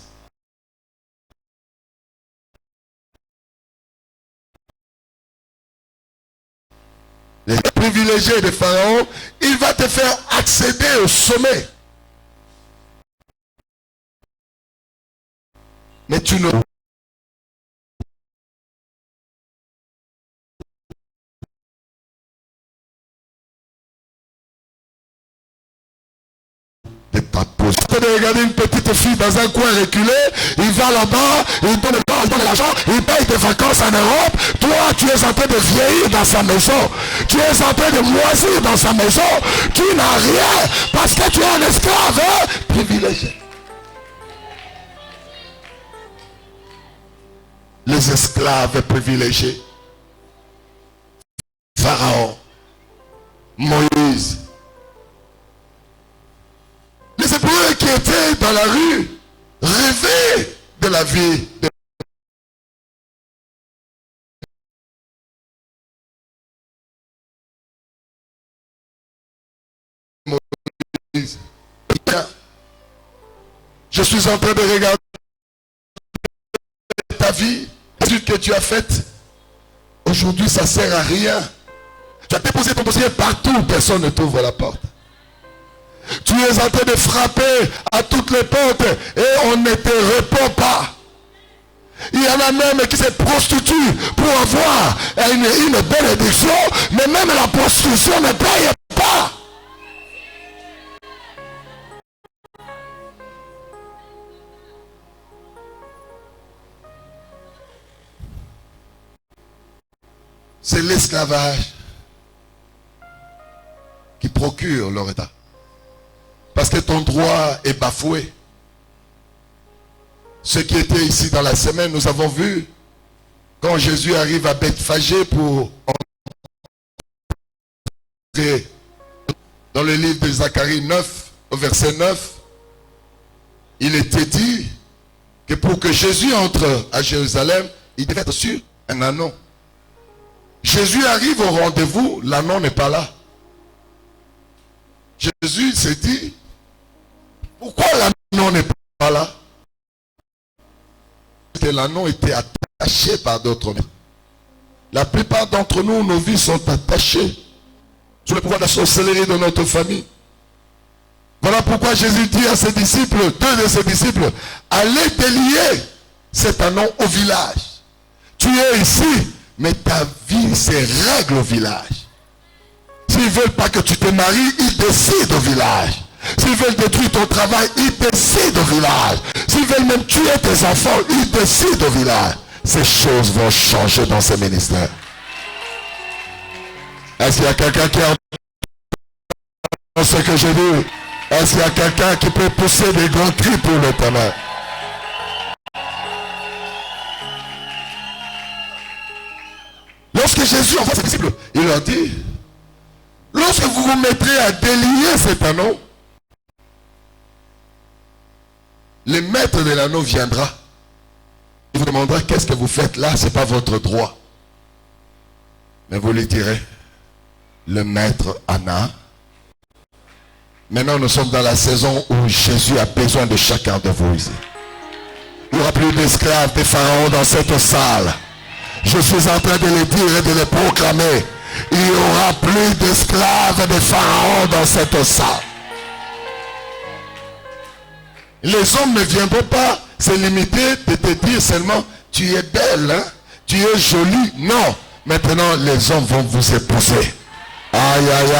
Les privilégiés de Pharaon, il va te faire accéder au sommet. Mais tu ne de ta peau de regarder une petite fille dans un coin reculé, il va là-bas, il donne de l'argent, il paye des vacances en Europe. Toi, tu es en train de vieillir dans sa maison. Tu es en train de moisir dans sa maison. Tu n'as rien parce que tu es un esclave privilégié. Les esclaves privilégiés. Pharaon, Moïse. Les Hébreux qui étaient dans la rue rêvaient de la vie de Moïse. Je suis en train de regarder ta vie, ce que tu as faite. Aujourd'hui, ça ne sert à rien. Tu as déposé ton dossier partout, personne ne t'ouvre la porte. Tu es en train de frapper à toutes les portes et on ne te répond pas. Il y en a même qui se prostituent pour avoir une bénédiction, mais même la prostitution ne paye pas. C'est l'esclavage qui procure leur état. Parce que ton droit est bafoué. Ce qui était ici dans la semaine, nous avons vu, quand Jésus arrive à Bethphagée pour entrer dans le livre de Zacharie 9, au verset 9, il était dit que pour que Jésus entre à Jérusalem, il devait être sur un ânon. Jésus arrive au rendez-vous, l'ânon n'est pas là. Jésus s'est dit, pourquoi l'ânon n'est pas là? Parce que l'ânon était attaché par d'autres mains. La plupart d'entre nous, nos vies sont attachées sous le pouvoir de la sorcellerie de notre famille. Voilà pourquoi Jésus dit à ses disciples, deux de ses disciples, allez délier cet ânon au village. Tu es ici, mais ta vie se règle au village. S'ils ne veulent pas que tu te maries, ils décident au village. S'ils veulent détruire ton travail, ils décident au village. S'ils veulent même tuer tes enfants, ils décident au village. Ces choses vont changer dans ces ministères. Est-ce qu'il y a quelqu'un qui a ce que j'ai dit? Est-ce qu'il y a quelqu'un qui peut pousser des grands cris pour l'Éternel? Lorsque Jésus envoie ses disciples, il leur dit, lorsque vous vous mettrez à délier cet anneau, le maître de l'anneau viendra. Il vous demandera qu'est-ce que vous faites là, ce n'est pas votre droit. Mais vous lui direz, le maître Anna. Maintenant nous sommes dans la saison où Jésus a besoin de chacun de vous ici. Il n'y aura plus d'esclaves, de pharaons dans cette salle. Je suis en train de le dire et de le proclamer. Il n'y aura plus d'esclaves, de pharaons dans cette salle. Les hommes ne viendront pas se limiter de te dire seulement tu es belle, hein? Tu es jolie. Non. Maintenant les hommes vont vous épouser. Aïe aïe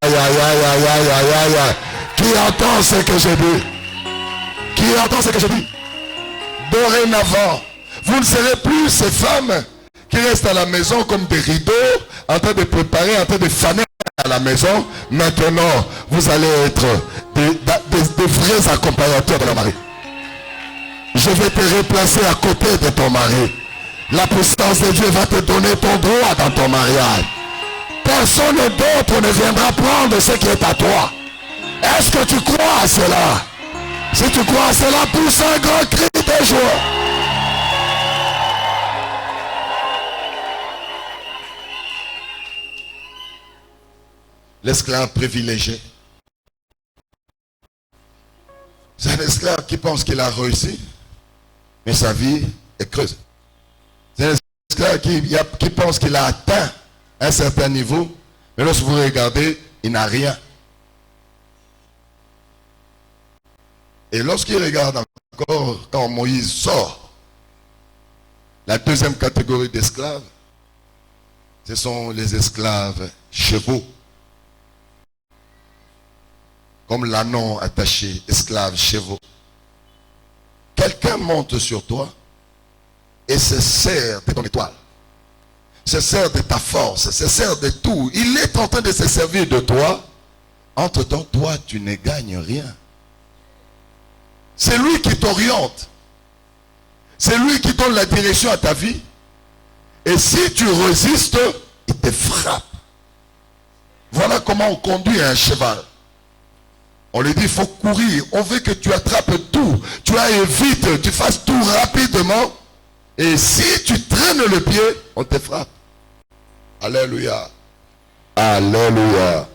aïe aïe aïe aïe aïe aïe aïe aïe. Qui entend ce que je dis? Qui entend ce que je dis? Dorénavant, vous ne serez plus ces femmes qui restent à la maison comme des rideaux, en train de préparer, en train de faner à la maison. Maintenant, vous allez être des vrais accompagnateurs de la mari. Je vais te replacer à côté de ton mari. La puissance de Dieu va te donner ton droit dans ton mariage. Personne d'autre ne viendra prendre ce qui est à toi. Est-ce que tu crois à cela? Si tu crois à cela, pousse un grand cri de joie. L'esclave privilégié. C'est un esclave qui pense qu'il a réussi, mais sa vie est creuse. C'est un esclave qui pense qu'il a atteint un certain niveau, mais lorsque vous regardez, il n'a rien. Et lorsqu'il regarde encore, quand Moïse sort, la deuxième catégorie d'esclaves, ce sont les esclaves chevaux. comme l'ânon attaché, esclave, chevaux. Quelqu'un monte sur toi et se sert de ton étoile, se sert de ta force, se sert de tout. Il est en train de se servir de toi. Entre-temps, toi, tu ne gagnes rien. C'est lui qui t'oriente. C'est lui qui donne la direction à ta vie. Et si tu résistes, il te frappe. Voilà comment on conduit un cheval. On lui dit, il faut courir. On veut que tu attrapes tout. Tu ailles vite, tu fasses tout rapidement. Et si tu traînes le pied, on te frappe. Alléluia. Alléluia.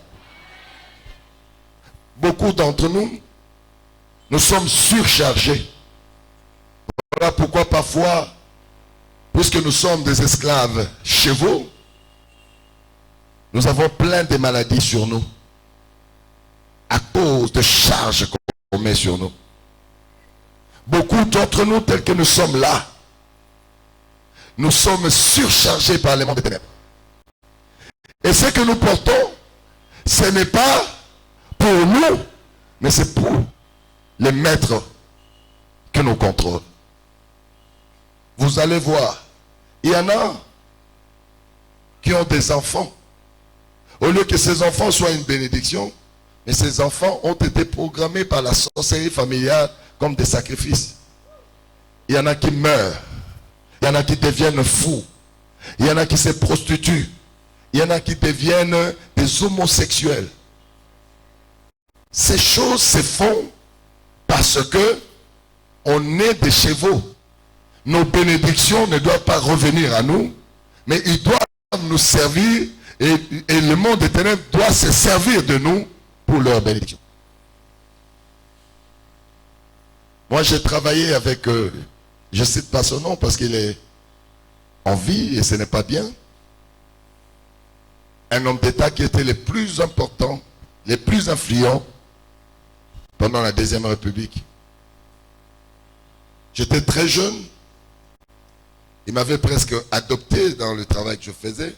Beaucoup d'entre nous, nous sommes surchargés. Voilà pourquoi parfois, puisque nous sommes des esclaves chevaux, nous avons plein de maladies sur nous à cause de charges qu'on met sur nous. Beaucoup d'entre nous, tels que nous sommes là, nous sommes surchargés par les mondes des ténèbres. Et ce que nous portons, ce n'est pas pour nous, mais c'est pour les maîtres que nous contrôlons. Vous allez voir, il y en a qui ont des enfants. Au lieu que ces enfants soient une bénédiction, mais ces enfants ont été programmés par la sorcellerie familiale comme des sacrifices. Il y en a qui meurent. Il y en a qui deviennent fous. Il y en a qui se prostituent. Il y en a qui deviennent des homosexuels. Ces choses se font parce que on est des chevaux. Nos bénédictions ne doivent pas revenir à nous, mais ils doivent nous servir et le monde des ténèbres doit se servir de nous pour leur bénédiction. Moi, j'ai travaillé avec, je ne cite pas son nom parce qu'il est en vie et ce n'est pas bien, un homme d'État qui était le plus important, le plus influent pendant la Deuxième République. J'étais très jeune. Il m'avait presque adopté dans le travail que je faisais.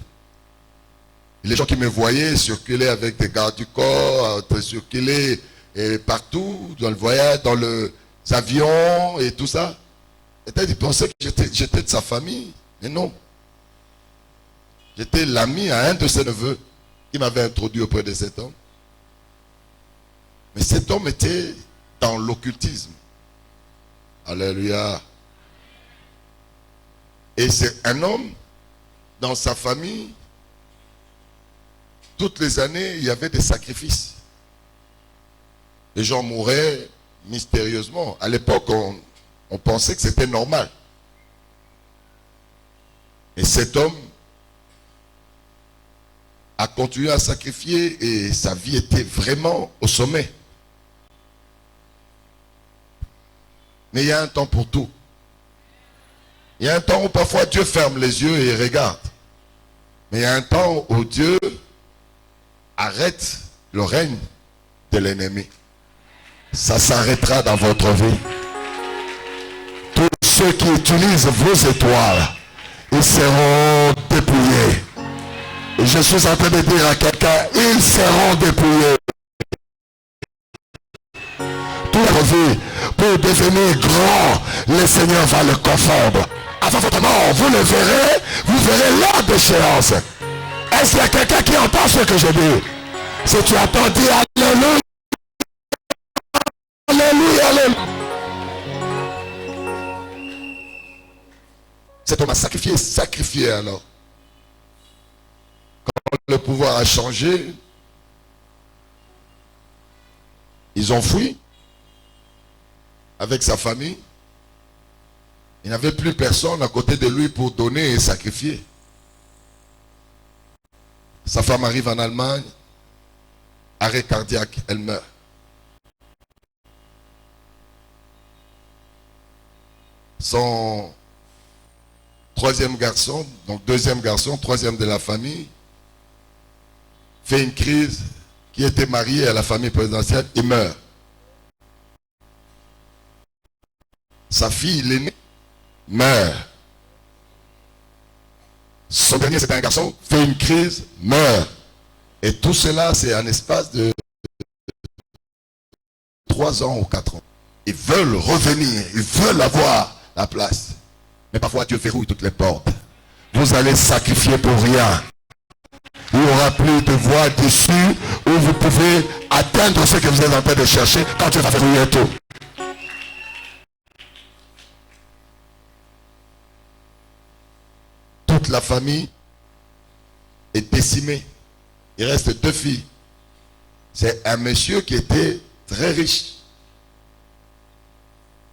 Les gens qui me voyaient circuler avec des gardes du corps, circuler partout, dans le voyage, dans les avions et tout ça. Et ils pensaient que j'étais de sa famille. Mais non. J'étais l'ami à un de ses neveux qui m'avait introduit auprès de cet homme. Mais cet homme était dans l'occultisme. Alléluia. Et c'est un homme, dans sa famille, toutes les années, il y avait des sacrifices. Les gens mouraient mystérieusement. À l'époque, on pensait que c'était normal. Et cet homme a continué à sacrifier et sa vie était vraiment au sommet. Mais il y a un temps pour tout. Il y a un temps où parfois Dieu ferme les yeux et regarde. Mais il y a un temps où Dieu arrête le règne de l'ennemi. Ça s'arrêtera dans votre vie. Tous ceux qui utilisent vos étoiles, ils seront dépouillés. Et je suis en train de dire à quelqu'un, ils seront dépouillés. Toute votre vie, pour devenir grand, le Seigneur va le confondre. Avant votre mort, vous le verrez, vous verrez l'heure d'échéance. Est-ce qu'il y a quelqu'un qui entend ce que je dis? Si tu entends, dis Alléluia. Alléluia, Alléluia. Cet homme a sacrifié alors. Quand le pouvoir a changé, ils ont fui avec sa famille. Il n'avait plus personne à côté de lui pour donner et sacrifier. Sa femme arrive en Allemagne, arrêt cardiaque, elle meurt. Son troisième garçon, donc deuxième garçon, troisième de la famille, fait une crise, qui était marié à la famille présidentielle, il meurt. Sa fille, l'aînée, meurt. Son dernier, c'est un garçon, fait une crise, meurt. Et tout cela, c'est un espace de 3 ans ou 4 ans. Ils veulent revenir, ils veulent avoir la place. Mais parfois Dieu verrouille toutes les portes. Vous allez sacrifier pour rien. Il n'y aura plus de voie d'issue où vous pouvez atteindre ce que vous êtes en train de chercher quand Dieu va verrouiller tout. Toute la famille est décimée. Il reste 2 filles. C'est un monsieur qui était très riche.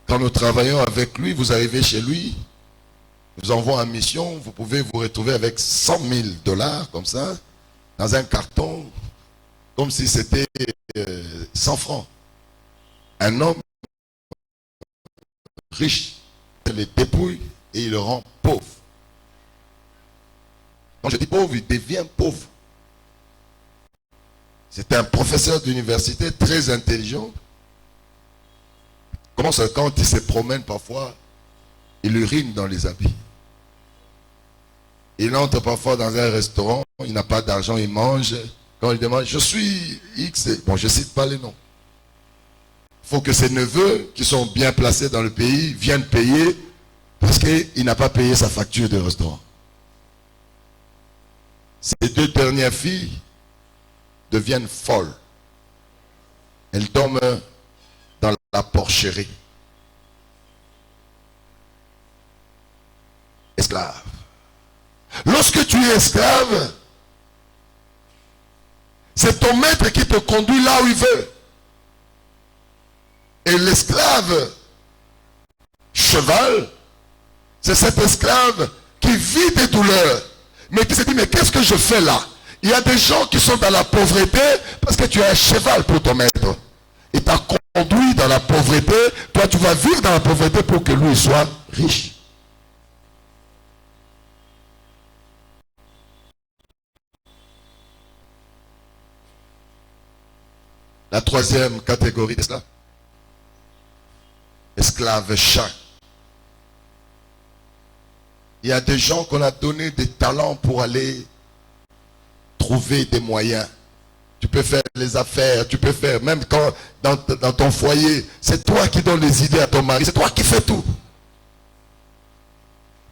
Quand nous travaillons avec lui, vous arrivez chez lui, vous envoie en mission, vous pouvez vous retrouver avec 100 000 $ comme ça, dans un carton, comme si c'était 100 francs. Un homme riche le dépouille et il le rend pauvre. Quand je dis pauvre, il devient pauvre. C'est un professeur d'université très intelligent. Comment ça, quand il se promène parfois, il urine dans les habits. Il entre parfois dans un restaurant, il n'a pas d'argent, il mange. Quand il demande, je suis X, bon, je ne cite pas les noms. Il faut que ses neveux, qui sont bien placés dans le pays, viennent payer, parce qu'il n'a pas payé sa facture de restaurant. Ces 2 dernières filles deviennent folles. Elles dorment dans la porcherie. Esclave. Lorsque tu es esclave, c'est ton maître qui te conduit là où il veut. Et l'esclave cheval, c'est cet esclave qui vit des douleurs, mais qui se dit, mais qu'est-ce que je fais là? Il y a des gens qui sont dans la pauvreté parce que tu es un cheval pour ton maître. Il t'a conduit dans la pauvreté, toi tu vas vivre dans la pauvreté pour que lui soit riche. La 3e catégorie d'esclaves. Esclaves chats. Il y a des gens qu'on a donné des talents pour aller trouver des moyens. Tu peux faire les affaires, tu peux faire, même quand dans ton foyer, c'est toi qui donnes les idées à ton mari, c'est toi qui fais tout.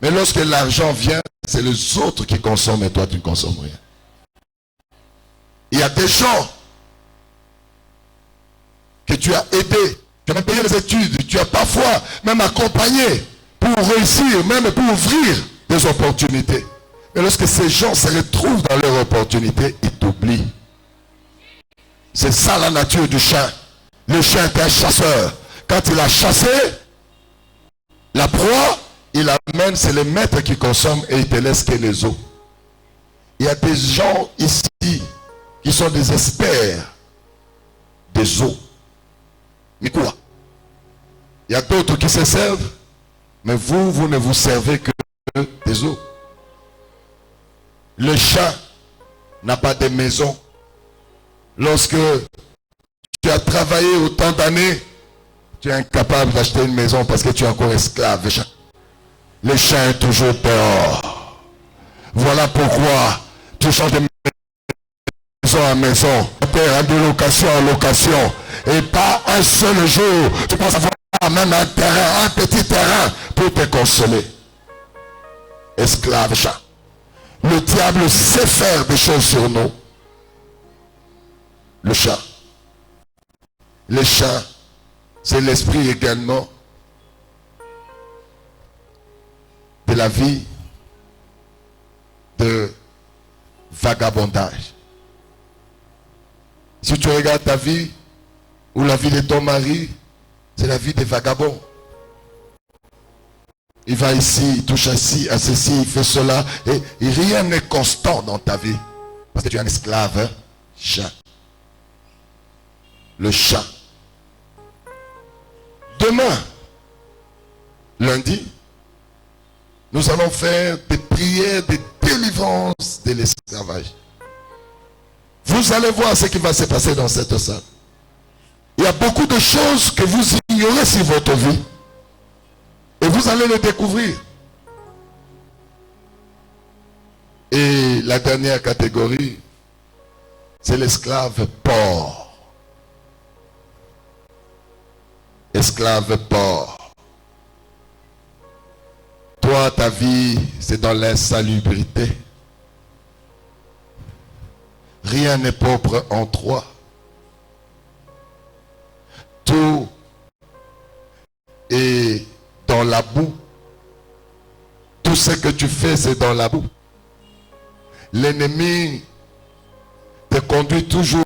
Mais lorsque l'argent vient, c'est les autres qui consomment et toi tu ne consommes rien. Il y a des gens que tu as aidés, tu as même payé les études, tu as parfois même accompagné pour réussir, même pour ouvrir des opportunités. Mais lorsque ces gens se retrouvent dans leur opportunité, ils t'oublient. C'est ça la nature du chien. Le chien est un chasseur. Quand il a chassé la proie, il amène, c'est le maître qui consomme et il te laisse que les os. Il y a des gens ici qui sont des experts des os. Mais quoi? Il y a d'autres qui se servent, mais vous ne vous servez que des os. Le chat n'a pas de maison. Lorsque tu as travaillé autant d'années, tu es incapable d'acheter une maison parce que tu es encore esclave. Le chat est toujours dehors. Voilà pourquoi tu changes de maison en maison, de location en location, et pas un seul jour tu penses avoir même un terrain, un petit terrain pour te consoler. Esclave chat. Le diable sait faire des choses sur nous. Le chat. Le chat, c'est l'esprit également de la vie de vagabondage. Si tu regardes ta vie, ou la vie de ton mari, c'est la vie des vagabonds. Il va ici, il touche à ceci, il fait cela, et rien n'est constant dans ta vie. Parce que tu es un esclave, hein? Chat. Le chat. Demain, lundi, nous allons faire des prières de délivrance de l'esclavage. Vous allez voir ce qui va se passer dans cette salle. Il y a beaucoup de choses que vous ignorez sur votre vie. Et vous allez le découvrir. Et la dernière catégorie, c'est l'esclave porc. d'esclave pauvre. Toi, ta vie, c'est dans l'insalubrité. Rien n'est propre en toi. Tout est dans la boue. Tout ce que tu fais, c'est dans la boue. L'ennemi te conduit toujours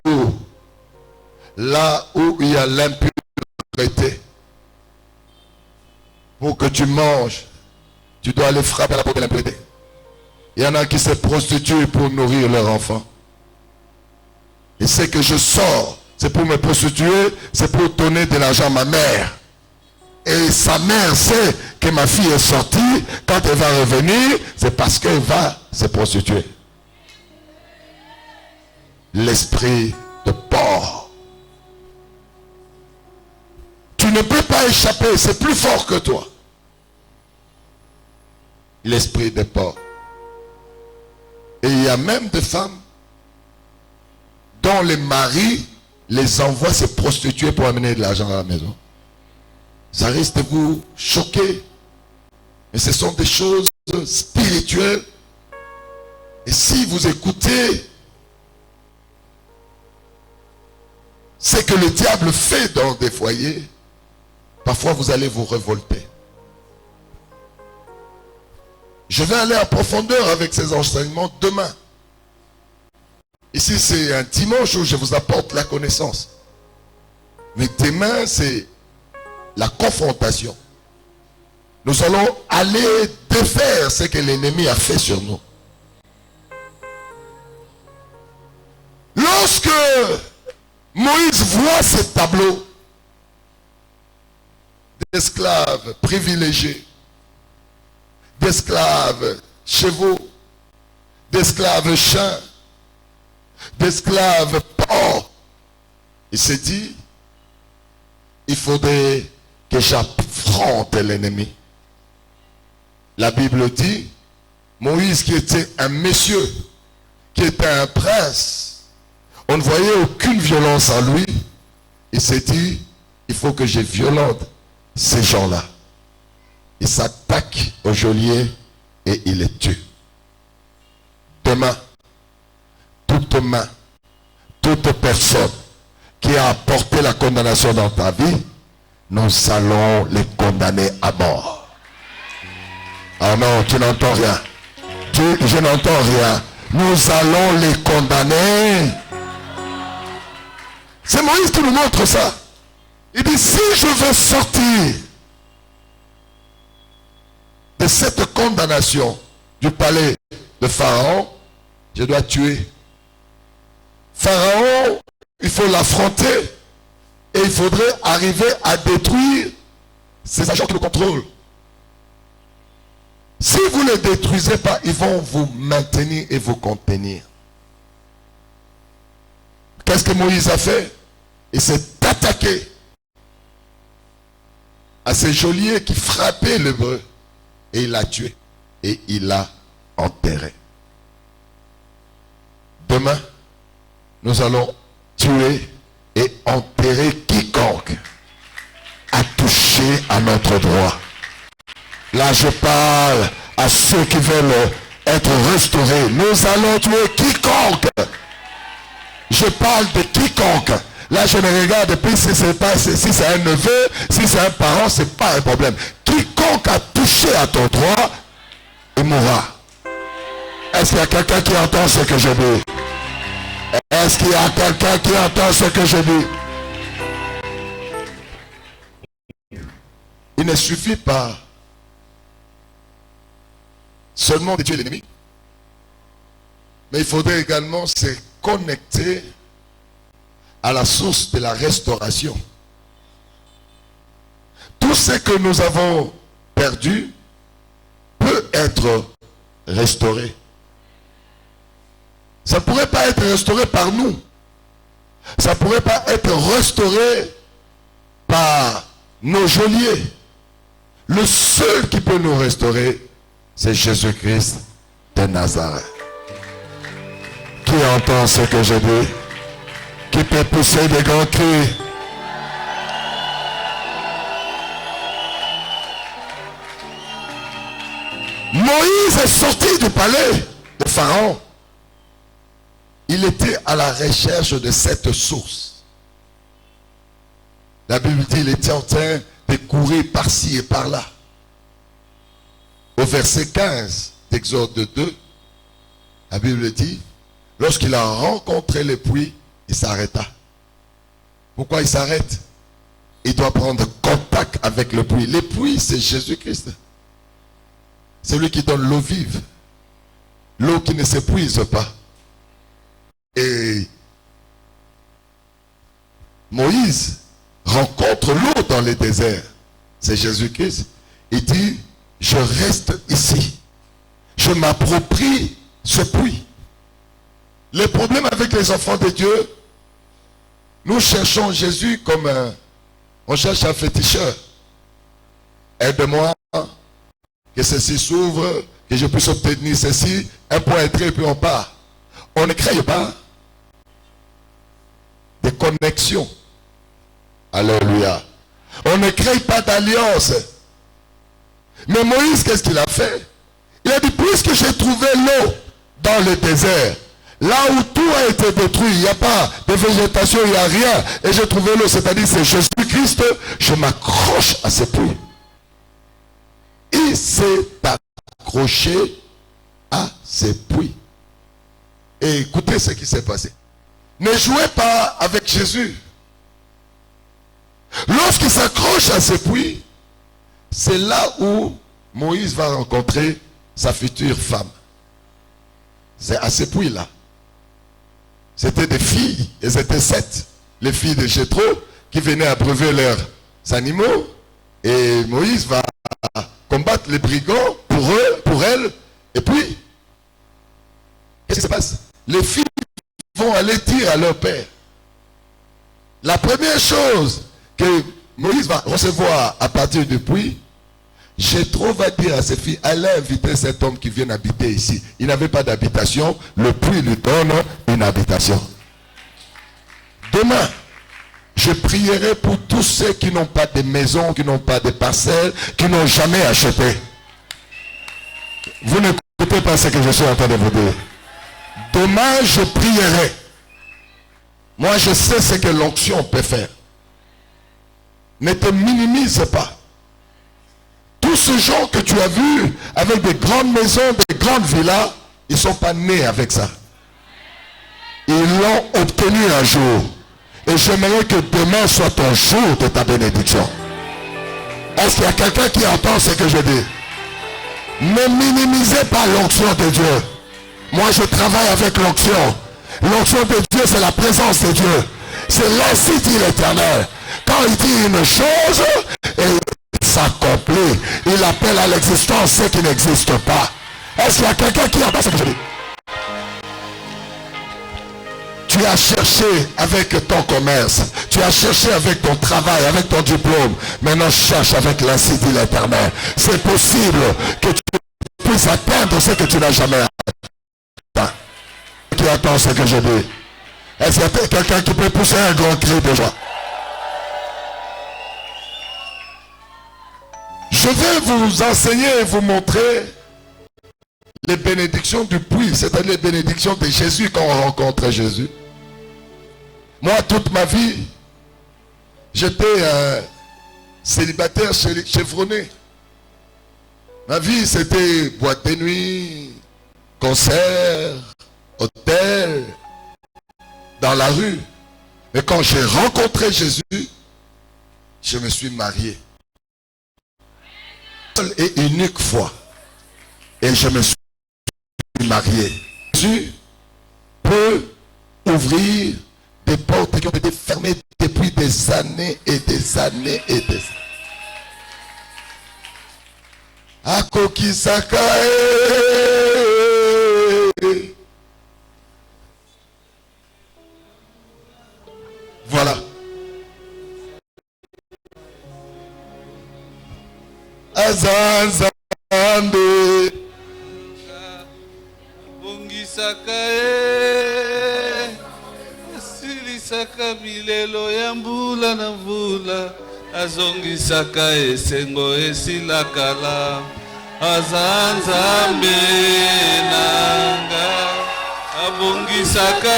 là où il y a l'impureté. Pour que tu manges, tu dois aller frapper à la porte de l'impureté. Il y en a qui se prostituent pour nourrir leurs enfants. Et c'est que je sors, c'est pour me prostituer, c'est pour donner de l'argent à ma mère. Et sa mère sait que ma fille est sortie. Quand elle va revenir, c'est parce qu'elle va se prostituer. L'esprit de porc. Tu ne peux pas échapper, c'est plus fort que toi. L'esprit de porc. Et il y a même des femmes dont les maris les envoient se prostituer pour amener de l'argent à la maison. Ça risque de vous choquer. Mais ce sont des choses spirituelles. Et si vous écoutez ce que le diable fait dans des foyers, parfois vous allez vous révolter. Je vais aller en profondeur avec ces enseignements demain. Ici, c'est un dimanche où je vous apporte la connaissance. Mais demain, c'est la confrontation. Nous allons aller défaire ce que l'ennemi a fait sur nous. Lorsque Moïse voit ce tableau d'esclaves privilégiés, d'esclaves chevaux, d'esclaves chiens, d'esclaves porcs, il s'est dit, il faudrait que j'affronte l'ennemi. La Bible dit, Moïse qui était un monsieur, qui était un prince, on ne voyait aucune violence en lui. Il s'est dit, il faut que je violente ces gens-là. Il s'attaque au geôlier et il les tue. Demain, toute main, toute personne qui a apporté la condamnation dans ta vie, nous allons les condamner à mort. Ah non, tu n'entends rien. Je n'entends rien. Nous allons les condamner. C'est Moïse qui nous montre ça. Il dit, si je veux sortir de cette condamnation du palais de Pharaon, je dois tuer. Pharaon, il faut l'affronter et il faudrait arriver à détruire ces agents qui le contrôlent. Si vous ne les détruisez pas, ils vont vous maintenir et vous contenir. Qu'est-ce que Moïse a fait? Il s'est attaqué à ces geôliers qui frappaient l'hébreu et il l'a tué et il l'a enterré. Demain, nous allons tuer et enterrer quiconque a touché à notre droit. Là, je parle à ceux qui veulent être restaurés. Nous allons tuer quiconque. Je parle de quiconque. Là, je ne regarde plus si c'est un neveu, si c'est un parent, ce n'est pas un problème. Quiconque a touché à ton droit, il mourra. Est-ce qu'il y a quelqu'un qui entend ce que je dis? Est-ce qu'il y a quelqu'un qui entend ce que je dis? Il ne suffit pas seulement de tuer l'ennemi, mais il faudrait également se connecter à la source de la restauration. Tout ce que nous avons perdu peut être restauré. Ça ne pourrait pas être restauré par nous. Ça ne pourrait pas être restauré par nos geôliers. Le seul qui peut nous restaurer, c'est Jésus-Christ de Nazareth. Qui entend ce que je dis? Qui peut pousser des grands cris? Moïse est sorti du palais de Pharaon. Il était à la recherche de cette source. La Bible dit qu'il était en train de courir par-ci et par-là. Au verset 15 d'Exode 2, la Bible dit, lorsqu'il a rencontré le puits, il s'arrêta. Pourquoi il s'arrête? Il doit prendre contact avec le puits. Le puits, c'est Jésus-Christ. C'est lui qui donne l'eau vive. L'eau qui ne s'épuise pas. Et Moïse rencontre l'eau dans le désert. C'est Jésus-Christ. Il dit, je reste ici. Je m'approprie ce puits. Le problème avec les enfants de Dieu, nous cherchons Jésus comme on cherche un féticheur. Aide-moi, que ceci s'ouvre, que je puisse obtenir ceci, un point et puis on part. On ne crée pas de connexion. Alléluia. On ne crée pas d'alliance. Mais Moïse, qu'est-ce qu'il a fait? Il a dit, puisque j'ai trouvé l'eau dans le désert, là où tout a été détruit, il n'y a pas de végétation, il n'y a rien, et j'ai trouvé l'eau, c'est-à-dire c'est Jésus-Christ, je m'accroche à ce puits. Il s'est accroché à ce puits. Et écoutez ce qui s'est passé. Ne jouez pas avec Jésus. Lorsqu'il s'accroche à ce puits, c'est là où Moïse va rencontrer sa future femme. C'est à ce puits-là. C'était des filles, elles étaient 7. Les filles de Jéthro qui venaient abreuver leurs animaux. Et Moïse va combattre les brigands pour eux, pour elles. Et puis, qu'est-ce qui se passe? Les filles vont aller dire à leur père. La première chose que Moïse va recevoir à partir du puits, Jéthro va dire à ses filles, allez inviter cet homme qui vient habiter ici. Il n'avait pas d'habitation, le puits lui donne une habitation. Demain, je prierai pour tous ceux qui n'ont pas de maison, qui n'ont pas de parcelles, qui n'ont jamais acheté. Vous n'écoutez pas ce que je suis en train de vous dire. Demain, je prierai. Moi, je sais ce que l'onction peut faire. Ne te minimise pas. Tous ces gens que tu as vus avec des grandes maisons, des grandes villas, ils ne sont pas nés avec ça. Ils l'ont obtenu un jour. Et j'aimerais que demain soit ton jour de ta bénédiction. Est-ce qu'il y a quelqu'un qui entend ce que je dis? Ne minimisez pas l'onction de Dieu. Moi, je travaille avec l'onction. L'onction de Dieu, c'est la présence de Dieu. C'est l'ainsi dit l'Éternel. Quand il dit une chose, et s'accomplit. Il appelle à l'existence ce qui n'existe pas. Est-ce qu'il y a quelqu'un qui entend ce que je dis? Tu as cherché avec ton commerce, tu as cherché avec ton travail, avec ton diplôme. Maintenant cherche avec l'ainsi dit l'Éternel. C'est possible que tu puisses atteindre ce que tu n'as jamais atteint. Qui entend ce que je dis? Est-ce qu'il y a quelqu'un qui peut pousser un grand cri de joie? Je vais vous enseigner et vous montrer les bénédictions du puits, c'est-à-dire les bénédictions de Jésus quand on rencontre Jésus. Moi, toute ma vie, j'étais célibataire chevronné. Ma vie, c'était boîte de nuit, concert, hôtel, dans la rue. Mais quand j'ai rencontré Jésus, je me suis marié. Seule et unique fois. Et je me suis marié. Jésus peut ouvrir des portes qui ont été fermées depuis des années et des années et des années. Akokisaka. Voilà. Azanzande. Bongisaka silisaka bilelo ya mbula na mvula azongisaka esengo esilakala azanzambe nanga abongisaka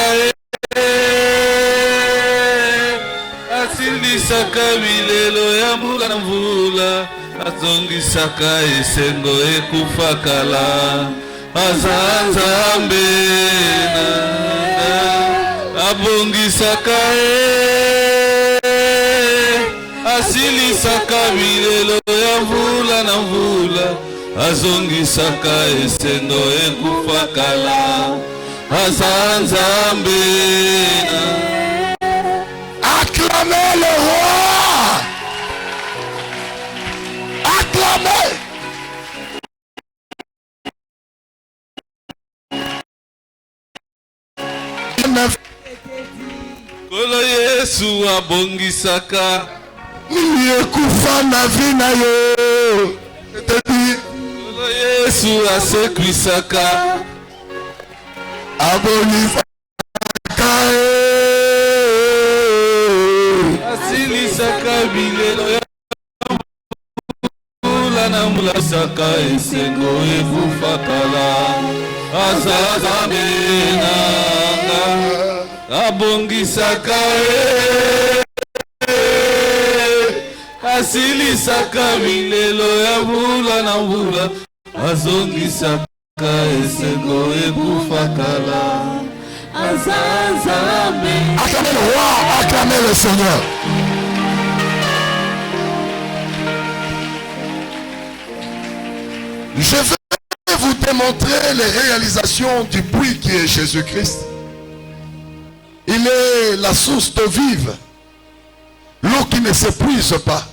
asilisaka bilelo ya mbula na mvula azongisaka esengo ekufakala azanzambe nanga abongisaka asilisaka bilelo ya mvula na mvula azongisaka esengo ekufakala azanzambe acclamez le roi, acclamez. Kolo Yesu abongisaka Yekufa na vie na yo. Kolo Yesu asekwisaka Abongisaka asilisaka bilelo ya mbula na mulasaka esengo ekufakala azazambe nanga abongisaka asilisaka bilelo ya mbula na mbula azongisaka esengo ekufakala azazambe. Acclamez le roi, acclamez le Seigneur. Je vais vous démontrer les réalisations du puits qui est Jésus-Christ. Il est la source d'eau vive, l'eau qui ne s'épuise pas.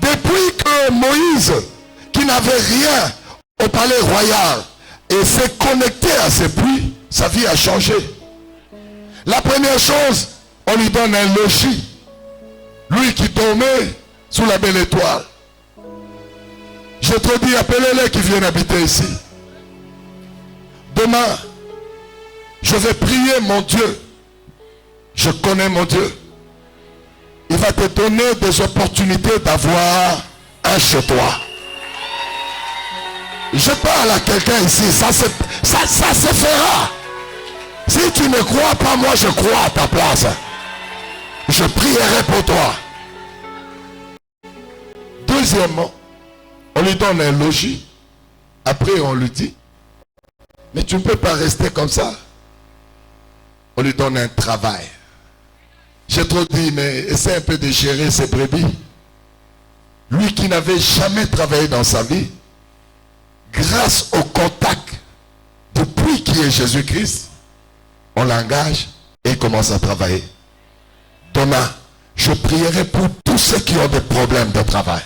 Depuis que Moïse, qui n'avait rien au palais royal, et s'est connecté à ce puits, sa vie a changé. La première chose, on lui donne un logis. Lui qui dormait sous la belle étoile. Je te dis, appelez-les qui viennent habiter ici. Demain, je vais prier mon Dieu. Je connais mon Dieu. Il va te donner des opportunités d'avoir un chez toi. Je parle à quelqu'un ici, ça se fera. Si tu ne crois pas, moi je crois à ta place. Je prierai pour toi. Deuxièmement, on lui donne un logis. Après on lui dit, mais tu ne peux pas rester comme ça. On lui donne un travail. J'ai trop dit, mais essaie un peu de gérer ses brebis. Lui qui n'avait jamais travaillé dans sa vie, grâce au contact du puits qui est Jésus-Christ, on l'engage et il commence à travailler. Demain, je prierai pour tous ceux qui ont des problèmes de travail.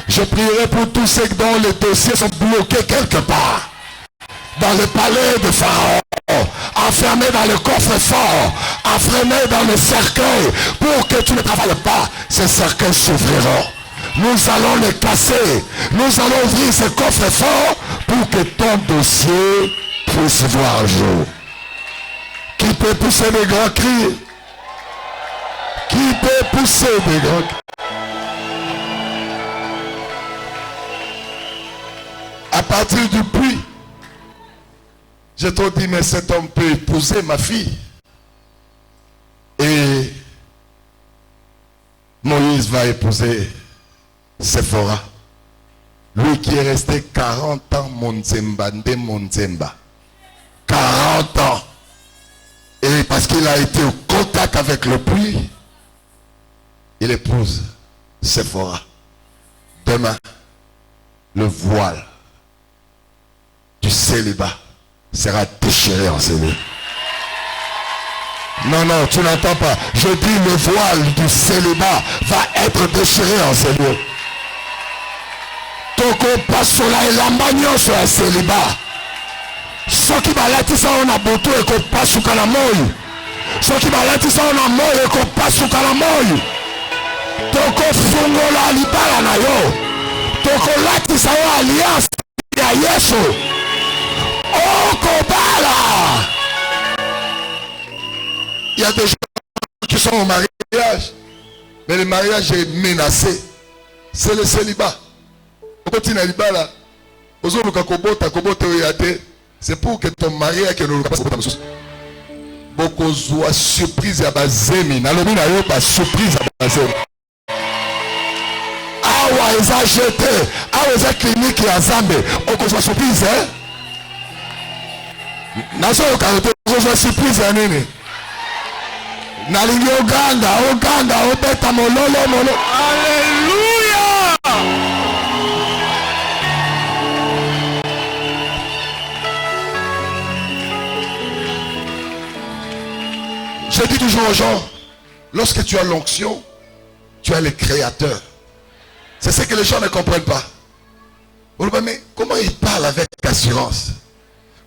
Je prierai pour tous ceux dont les dossiers sont bloqués quelque part. Dans le palais de Pharaon, enfermés dans le coffre-fort, enfermés dans le cercueil, pour que tu ne travailles pas, ces cercueils s'ouvriront. Nous allons les casser. Nous allons ouvrir ce coffre-fort pour que ton dossier puisse voir le jour. Qui peut pousser des grands cris? Qui peut pousser des grands cris? À partir du puits, je te dis, mais cet homme peut épouser ma fille. Et Moïse va épouser Sephora. Lui qui est resté 40 ans, Monzemba, de Monzemba. 40 ans. Et parce qu'il a été au contact avec le puits, il épouse Sephora. Demain, le voile du célibat sera déchiré en cellule. Non, non, tu n'entends pas. Je dis le voile du célibat va être déchiré en cellule. Toko pasola elambagnon sur un célibat. Ce qui va l'attiser on a boto et qu'on passe sous calamoy. Ce qui va l'attiser on a moy et qu'on passe sous calamoy. Toko fungola libala na yo. Toko l'attiser on alliance ya yeso. Oh Kobala! Il y a des gens qui sont au mariage, mais le mariage est menacé. C'est le célibat. C'est pour que ton mari ait le beaucoup soit surprise à bazemi. Nalomina yo pas surprise à bazemi. Awa eza jeté, awa eza clinique ya Zambe. Oko soit surprise hein? Naso yo karote oko soit surprise ya nini? Nalingi Uganda, obeta mololo. Alléluia. Je dis toujours aux gens, lorsque tu as l'onction, tu as le créateur. C'est ce que les gens ne comprennent pas. Mais comment il parle avec assurance?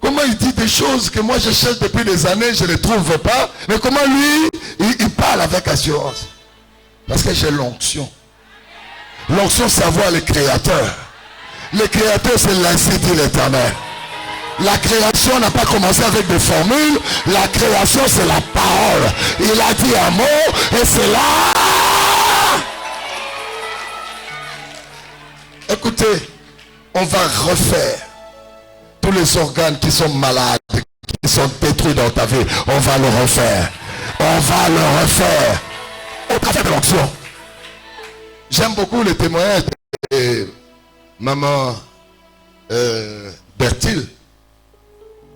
Comment il dit des choses que moi je cherche depuis des années, je ne les trouve pas. Mais comment lui, il parle avec assurance? Parce que j'ai l'onction. L'onction, c'est avoir le créateur. Le créateur, c'est l'ainsi dit l'Éternel. La création n'a pas commencé avec des formules. La création, c'est la parole. Il a dit un mot et c'est là. Écoutez, on va refaire tous les organes qui sont malades, qui sont détruits dans ta vie. On va le refaire. On va le refaire. Au travers de l'onction. J'aime beaucoup les témoignages de maman Bertil.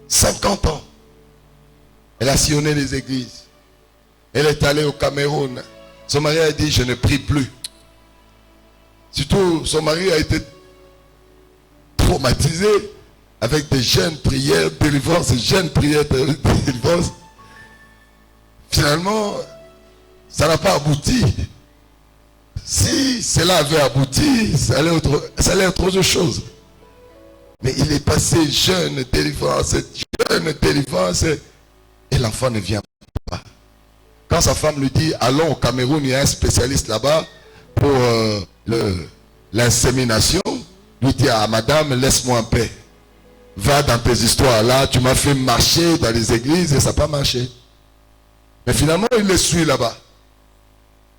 50 ans. Elle a sillonné les églises. Elle est allée au Cameroun. Son mari a dit, je ne prie plus. Surtout, son mari a été traumatisé avec des jeunes prières, délivrance, jeunes prières, délivrance. Finalement, ça n'a pas abouti. Si cela avait abouti, ça allait être autre chose. Mais il est passé jeune délivrance, et l'enfant ne vient pas. Quand sa femme lui dit, allons au Cameroun, il y a un spécialiste là-bas pour l'insémination, lui dit, ah madame, laisse-moi en paix. Va dans tes histoires là, tu m'as fait marcher dans les églises et ça n'a pas marché. Mais finalement, il les suit là-bas.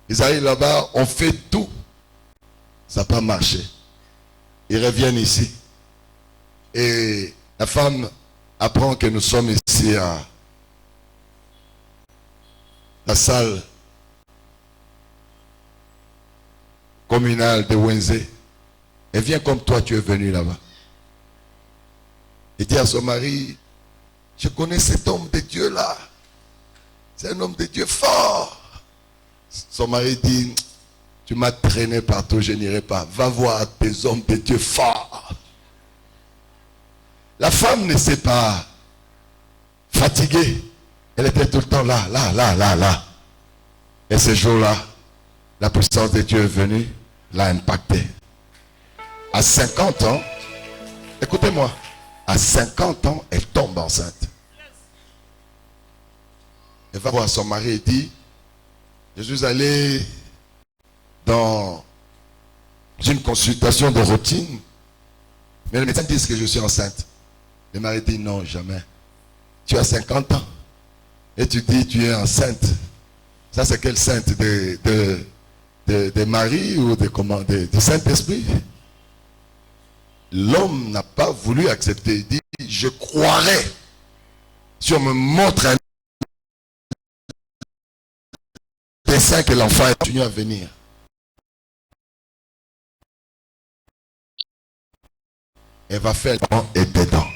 Ils arrivent là-bas, on fait tout. Ça n'a pas marché. Ils reviennent ici. Et la femme apprend que nous sommes ici à la salle communale de Wenze. Elle vient comme toi, tu es venu là-bas. Il dit à son mari, je connais cet homme de Dieu là. C'est un homme de Dieu fort. Son mari dit, tu m'as traîné partout, je n'irai pas. Va voir des hommes de Dieu forts. La femme ne s'est pas fatiguée. Elle était tout le temps là. Et ce jour-là, la puissance de Dieu est venue, l'a impacté. À 50 ans, écoutez-moi, à 50 ans, elle tombe enceinte. Elle va voir son mari et dit, je suis allé dans une consultation de routine, mais les médecins disent que je suis enceinte. Le mari dit non, jamais. Tu as 50 ans et tu dis tu es enceinte. Ça c'est quelle sainte de Marie ou du Saint-Esprit? L'homme n'a pas voulu accepter. Il dit je croirais si on me montre un dessin que l'enfant continue à venir. Elle va faire le temps et dedans.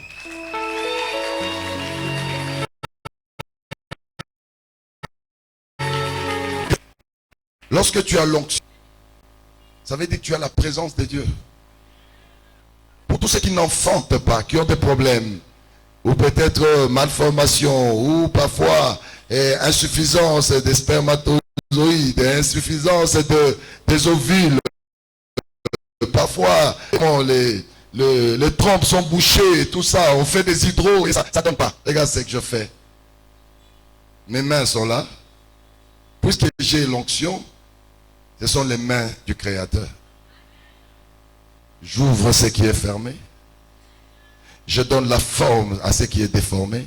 Lorsque tu as l'onction, ça veut dire que tu as la présence de Dieu. Pour tous ceux qui n'enfantent pas, qui ont des problèmes, ou peut-être malformation, ou parfois insuffisance des spermatozoïdes, insuffisance des ovules, parfois quand les trompes sont bouchées, tout ça, on fait des hydros et ça ne donne pas. Regarde ce que je fais. Mes mains sont là. Puisque j'ai l'onction, ce sont les mains du Créateur. J'ouvre ce qui est fermé. Je donne la forme à ce qui est déformé.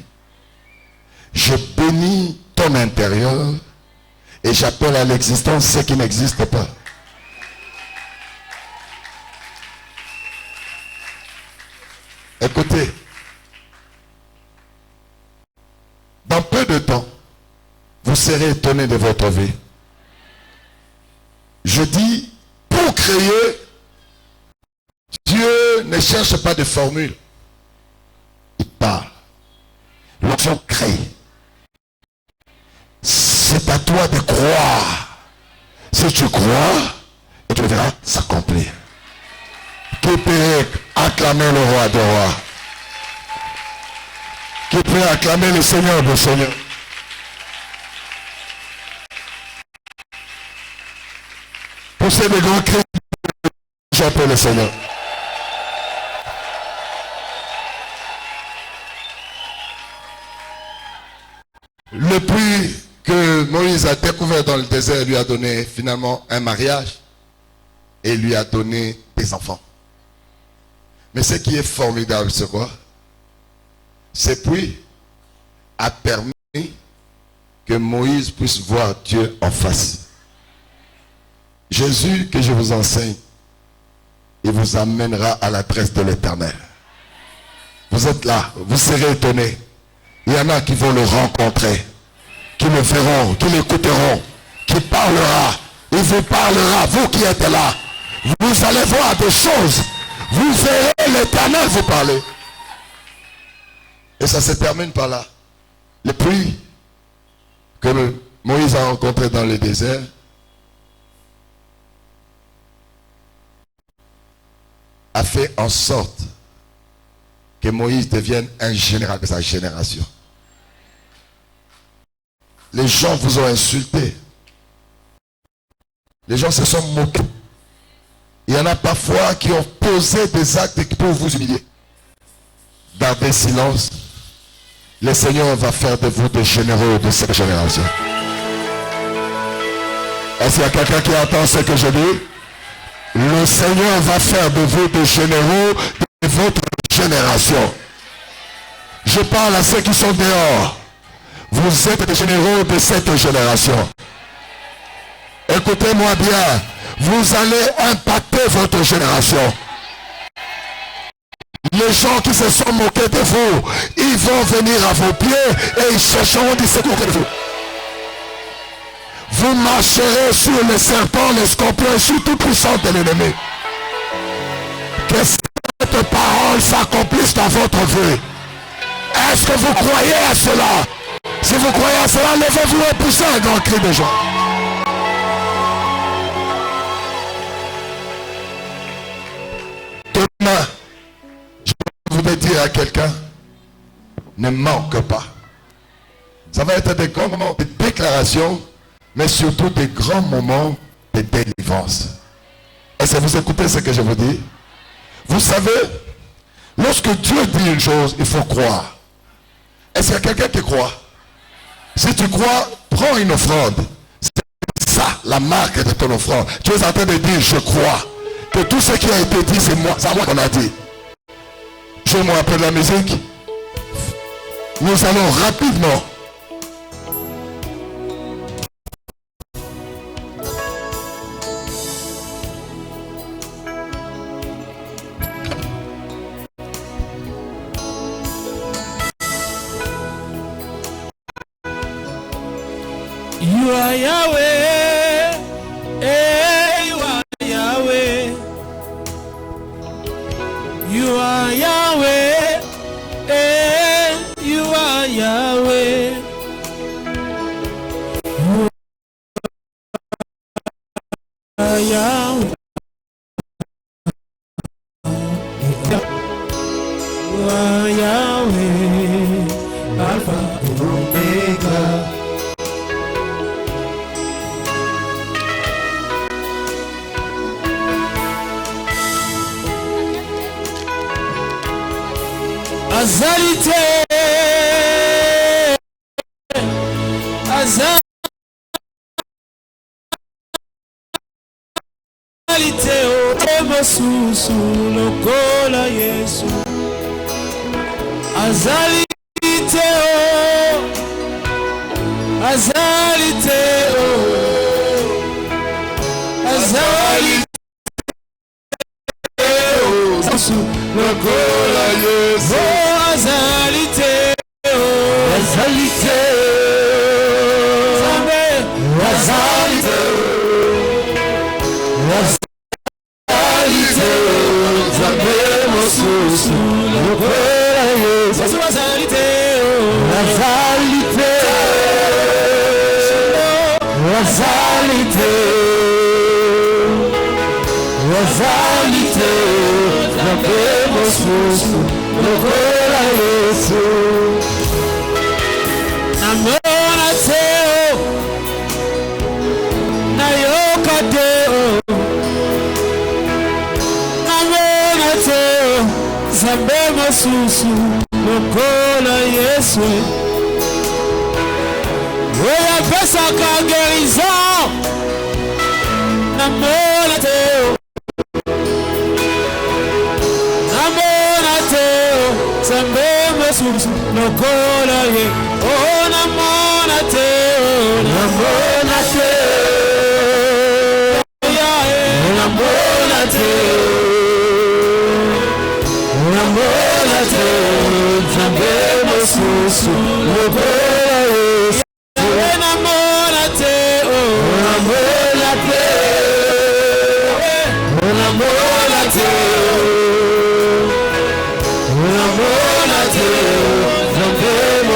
Je bénis ton intérieur et j'appelle à l'existence ce qui n'existe pas. serez étonné de votre vie. Je dis, pour créer, Dieu ne cherche pas de formule. Il parle. Lorsqu'on crée, c'est à toi de croire. Si tu crois, et tu verras s'accomplir. Qui peut acclamer le roi des rois? Qui peut acclamer le Seigneur des seigneurs? Poussez des grands cris, j'appelle le Seigneur. Le puits que Moïse a découvert dans le désert lui a donné finalement un mariage et lui a donné des enfants. Mais ce qui est formidable, c'est quoi? Ce puits a permis que Moïse puisse voir Dieu en face. Jésus, que je vous enseigne, il vous amènera à l'adresse de l'Éternel. Vous êtes là, vous serez étonnés. Il y en a qui vont le rencontrer, qui le verront, qui l'écouteront, qui parlera. Il vous parlera, vous qui êtes là. Vous allez voir des choses. Vous verrez l'Éternel vous parler. Et ça se termine par là. Le puits que Moïse a rencontré dans le désert a fait en sorte que Moïse devienne un général de sa génération. Les gens vous ont insulté. Les gens se sont moqués. Il y en a parfois qui ont posé des actes pour vous humilier. Gardez silence. Le Seigneur va faire de vous des généraux de cette génération. Est-ce qu'il y a quelqu'un qui entend ce que je dis? Le Seigneur va faire de vous des généraux de votre génération. Je parle à ceux qui sont dehors. Vous êtes des généraux de cette génération. Écoutez-moi bien. Vous allez impacter votre génération. Les gens qui se sont moqués de vous, ils vont venir à vos pieds et ils chercheront du secours de vous. Vous marcherez sur les serpents, les scorpions, sur toute puissance de l'ennemi. Que cette parole s'accomplisse dans votre vie. Est-ce que vous croyez à cela? Si vous croyez à cela, levez-vous et poussez un grand cri de joie. Demain, je voudrais dire à quelqu'un, ne manque pas. Ça va être des grands moments de déclaration, mais surtout des grands moments de délivrance. Est-ce que vous écoutez ce que je vous dis? Vous savez, lorsque Dieu dit une chose, il faut croire. Est-ce qu'il y a quelqu'un qui croit? Si tu crois, prends une offrande. C'est ça la marque de ton offrande. Tu es en train de dire, je crois. Que tout ce qui a été dit, c'est moi, c'est à moi qu'on a dit. Je me rappelle la musique. Nous allons rapidement. You are Yahweh, you are Yahweh. You are Yahweh, you are Yahweh. You are Yahweh. You are Yahweh, Alpha and Omega. Azalite, azalite, omosusu lokola Yesu. Azalite, azalite, azalite, lokola Yesu. Azalite, azalite, lokola Yesu wazalite wazalite wazalite wazalite zapemo susu lokola Yesu namona teo nayoka teo namona teo zapemo susu lokola Yesu oya pesa ka guérison namona teo Sambemo susu lokola ye oh namona teo namona teo namona teo Sambemo susu lokola ye namona teo namona teo namona teo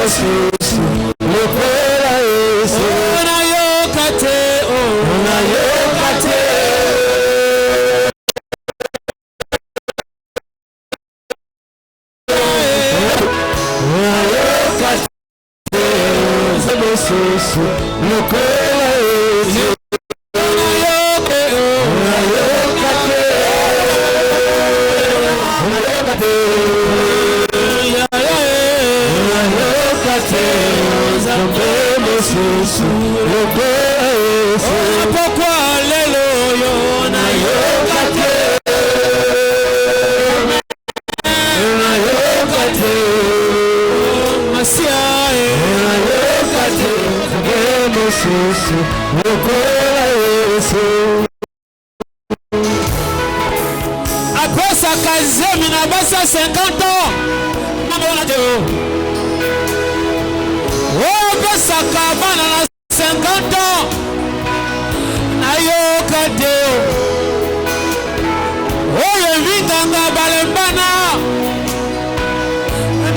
Susu lokola Yesu unayokate unayokate unayokate Susu lokola Yesu unayokate unayokate Susu lokola pourquoi alléluia na yokate na yokate masia na yokate Susu lokola Yesu après sa quinzième na basa 50 ans mabona Dieu Sakabana na 50 ans nayoka deo oye vinganga balembana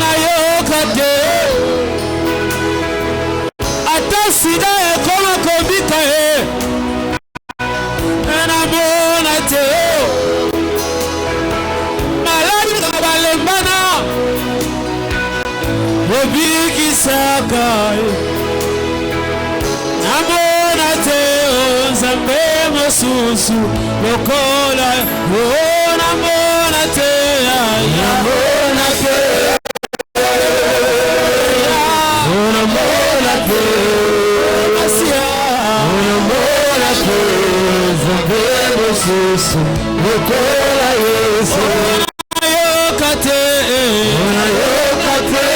nayoka deo ata sida ekoma kobika namona deo maladi balembana obikisaka namona teo Sambemo susu lokola oh namona teo namona teo namona teo asia namona teo Sambemo susu lokola Yesu ayokate ayokate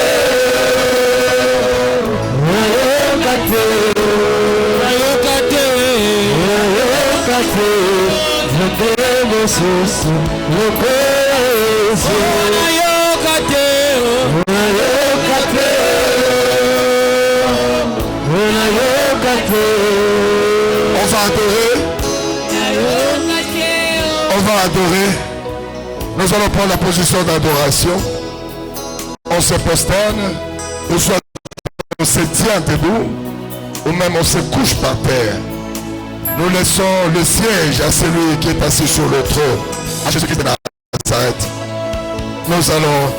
Sambemo susu lokola Yesu unayokate unayokate unayokate on va adorer on va adorer nous allons prendre la position d'adoration on se posterne ou soit on se tient debout ou même on se couche par terre. Nous laissons le siège à celui qui est assis sur le trône, à Jésus-Christ de Nazareth. Nous allons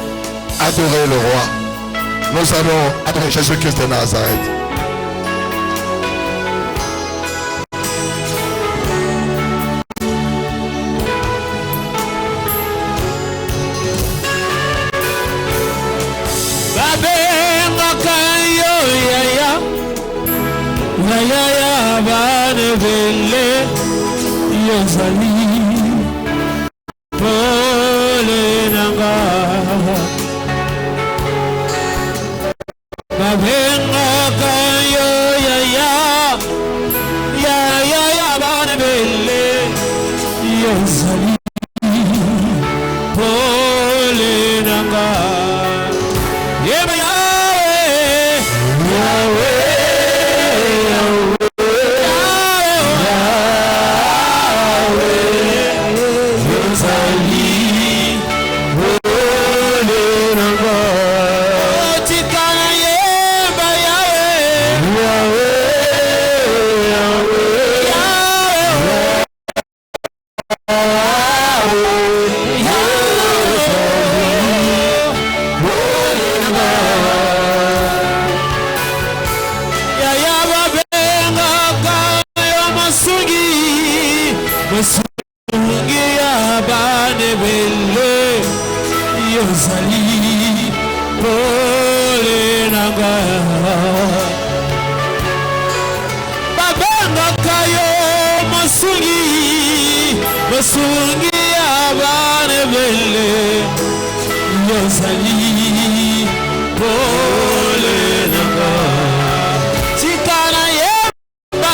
adorer le roi. Nous allons adorer Jésus-Christ de Nazareth. Yozali pole nanga babanga kayo masungi abane bele Yozali pole nanga Chikana yemba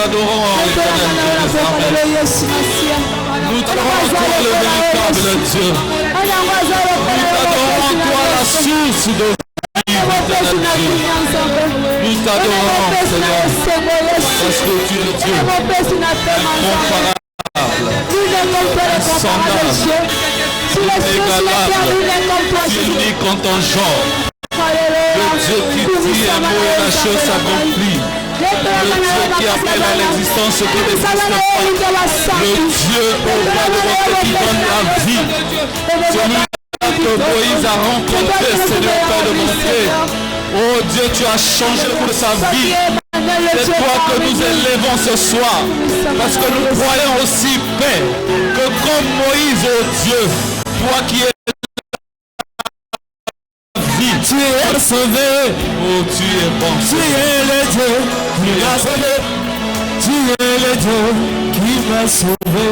t'adorons, éternel Dieu des armées. Nous t'adorons, toi le véritable Dieu. Nous t'adorons, toi la source de vie, éternel Dieu. Nous t'adorons, Seigneur, parce que tu es Dieu incomparable, insondable, inégalable, unique en ton genre. Le Dieu qui dit un mot et la chose s'accomplit. Le Dieu qui appelle à l'existence ce qui n'existe pas. Le Dieu au bas de votre qui donne la vie. Celui que Moïse a rencontré, Seigneur Père de bonté. Oh Dieu, tu as changé pour sa vie. C'est toi que nous élevons ce soir. Parce que nous croyons aussi, Père, que comme Moïse, oh Dieu, toi qui es tu es sauvé, oh tu es bon. Tu es le Dieu qui m'a sauvé. Tu es le Dieu qui m'a sauvé.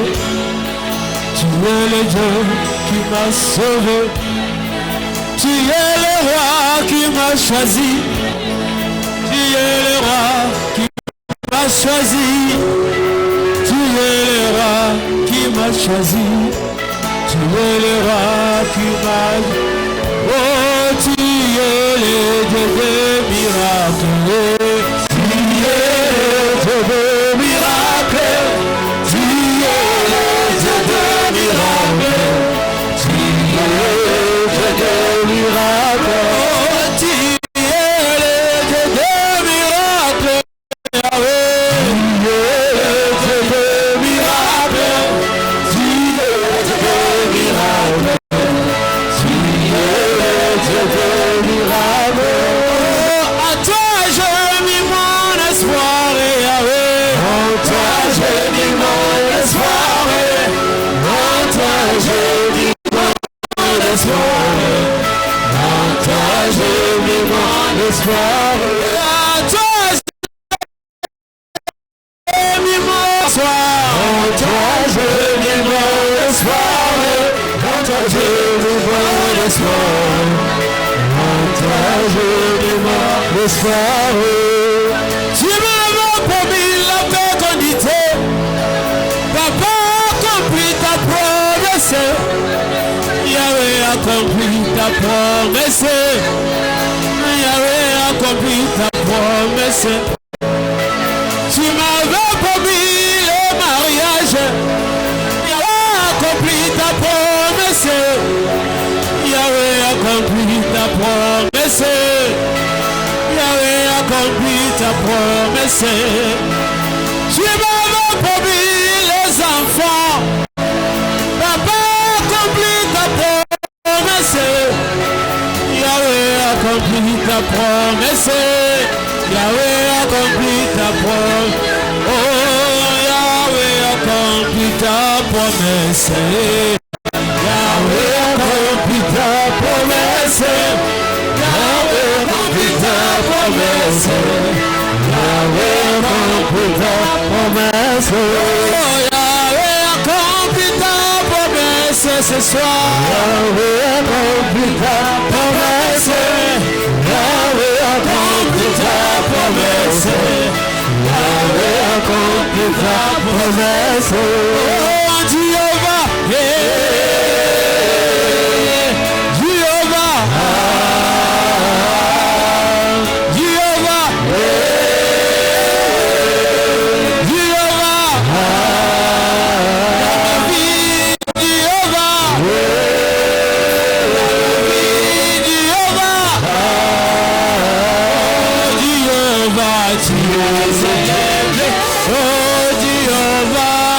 Tu es le Dieu qui m'a sauvé. Tu es le roi qui m'a choisi. Tu es le roi qui m'a choisi. Tu es le roi qui m'a choisi. Tu es le roi qui m'a... Oh, tu es le Dieu des miracles. Tu es le Dieu des miracles. Tu es le Dieu des miracles. Tu es le Dieu des miracles. Oh, tu es le Dieu des miracles. Tu es le Dieu des miracles. Tu es le Dieu des miracles. À toi j'ai mis mon espoir, Yahweh. En toi j'ai mis mon espoir. En toi j'ai mis mon espoir. En toi j'ai mis mon espoir. À toi j'ai mis mon espoir. En toi j'ai mis mon espoir. En toi j'ai mis mon espoir. Tu m'as promis la fécondité. Papa accomplit ta promesse. Yahweh accomplit ta promesse. Yahweh accomplit ta promesse. Tu m'avais promis le mariage. Yahweh accomplit ta promesse. Yahweh accomplit ta promesse. Yahweh accomplit ta promesse. Tu m'avais promis les enfants. Papa accomplit ta promesse. Yahweh accomplit ta promesse. Yahweh accomplit ta promesse. Oh, Yahweh accomplit ta promesse. Yahweh accomplit ta promesse. Yahweh accomplit ta promesse. Yahweh accomplit ta promesse. Oh, Yahweh accomplit ta promesse ce soir. Yahweh accomplit ta promesse. Yahweh accomplit ta promesse. Yahweh accomplit ta promesse. Oh, Jéhovah, tu es élevé, oh Jéhovah,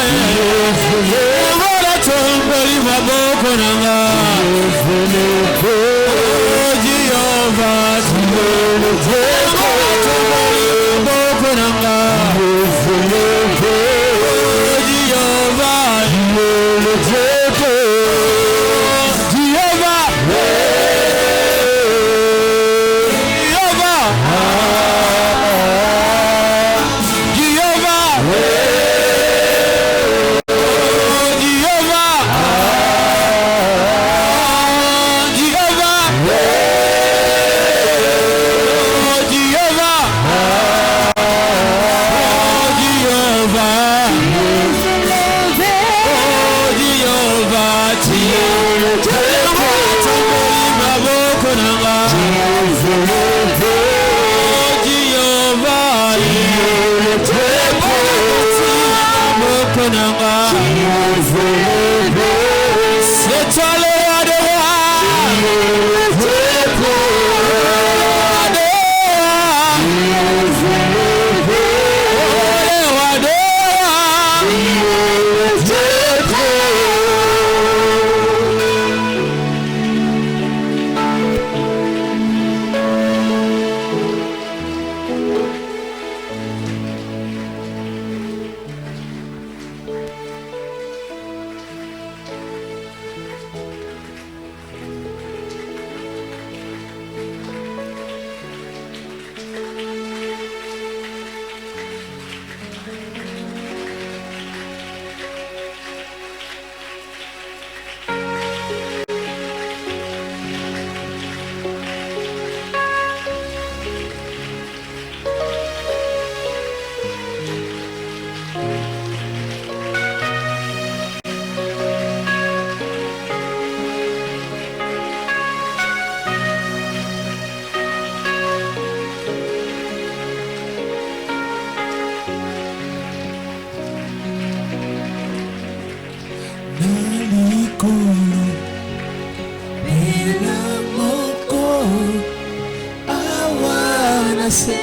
se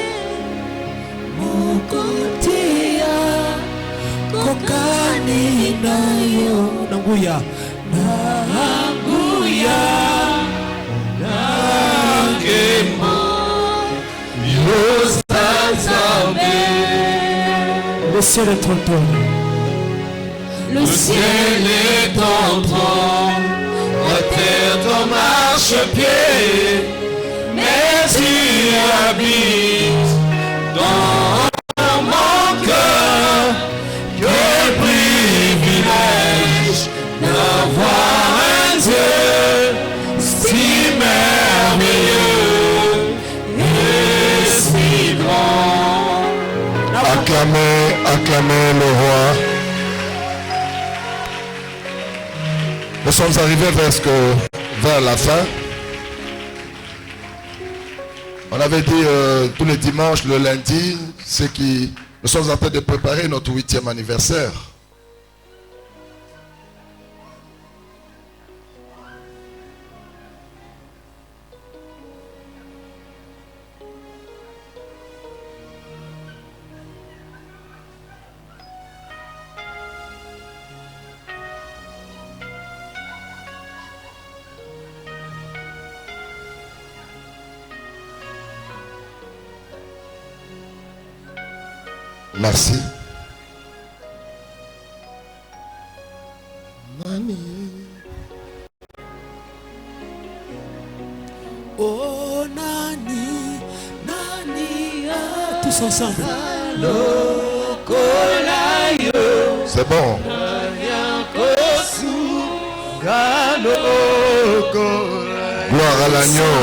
mukutia kokani nayo nanguya nangemo yosazame. Le ciel est en toi. Le ciel est en toi. La terre ton marche-pied, mais tu habites dans mon cœur. Quel privilège d'avoir un Dieu si merveilleux et si grand. Acclamez, acclamez le roi. Nous sommes arrivés vers la fin. On avait dit tous les dimanches, le lundi, nous sommes en train de préparer notre 8e anniversaire. Merci. Nani. Oh Nani, Nani, tous ensemble. C'est bon. Gloire à l'agneau.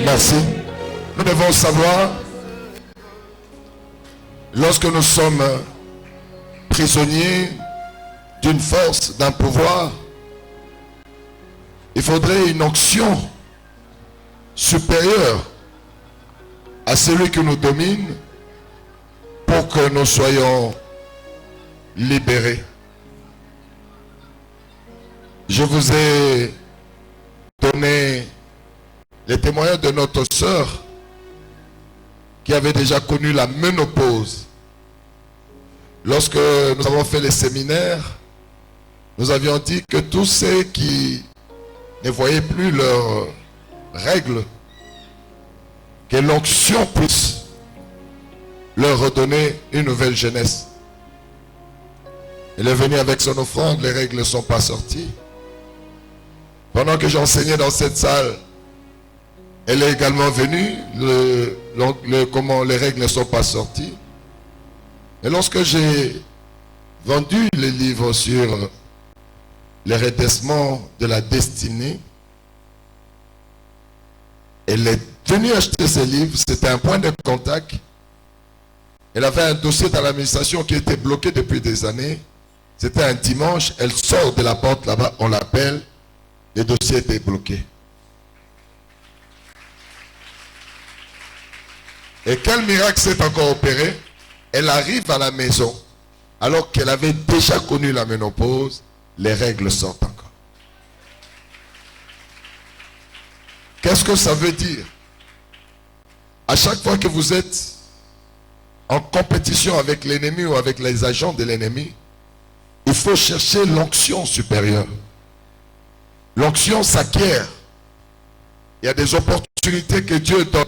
Merci. Nous devons savoir, lorsque nous sommes prisonniers d'une force, d'un pouvoir, il faudrait une onction supérieure à celui qui nous domine pour que nous soyons libérés. Je vous ai donné les témoignages de notre sœur qui avait déjà connu la ménopause. Lorsque nous avons fait les séminaires, nous avions dit que tous ceux qui ne voyaient plus leurs règles, que l'onction puisse leur redonner une nouvelle jeunesse. Elle est venue avec son offrande, les règles ne sont pas sorties. Pendant que j'enseignais dans cette salle, elle est également venue, comment les règles ne sont pas sorties. Et lorsque j'ai vendu les livres sur les redressements de la destinée, elle est venue acheter ces livres, c'était un point de contact. Elle avait un dossier dans l'administration qui était bloqué depuis des années. C'était un dimanche, elle sort de la porte là-bas, on l'appelle, le dossier était bloqué. Et quel miracle s'est encore opéré? Elle arrive à la maison, alors qu'elle avait déjà connu la ménopause, les règles sortent encore. Qu'est-ce que ça veut dire? À chaque fois que vous êtes en compétition avec l'ennemi ou avec les agents de l'ennemi, il faut chercher l'onction supérieure. L'onction s'acquiert. Il y a des opportunités que Dieu donne,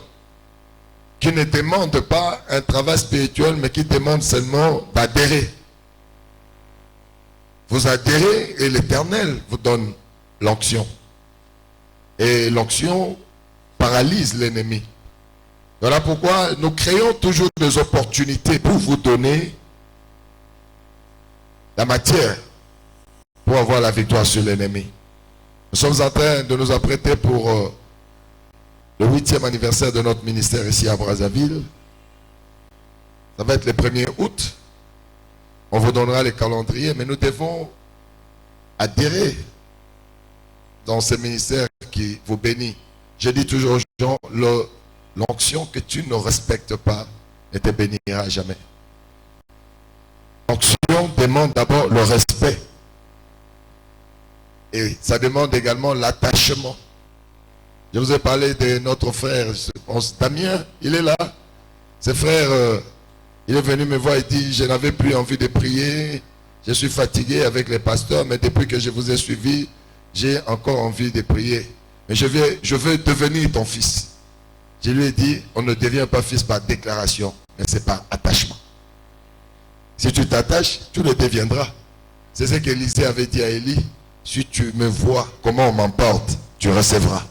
qui ne demande pas un travail spirituel, mais qui demande seulement d'adhérer. Vous adhérez et l'Éternel vous donne l'onction. Et l'onction paralyse l'ennemi. Voilà pourquoi nous créons toujours des opportunités pour vous donner la matière pour avoir la victoire sur l'ennemi. Nous sommes en train de nous apprêter pour le 8e anniversaire de notre ministère ici à Brazzaville. Ça va être le 1er août. On vous donnera les calendriers, mais nous devons adhérer dans ce ministère qui vous bénit. Je dis toujours aux gens, l'onction que tu ne respectes pas ne te bénira jamais. L'onction demande d'abord le respect. Et ça demande également l'attachement. Je vous ai parlé de notre frère, je pense, Damien, il est là. Ce frère, il est venu me voir et dit, je n'avais plus envie de prier, je suis fatigué avec les pasteurs, mais depuis que je vous ai suivi, j'ai encore envie de prier. Mais je veux devenir ton fils. Je lui ai dit, on ne devient pas fils par déclaration, mais c'est par attachement. Si tu t'attaches, tu le deviendras. C'est ce qu'Élisée avait dit à Élie. Si tu me vois comment on m'emporte, tu recevras.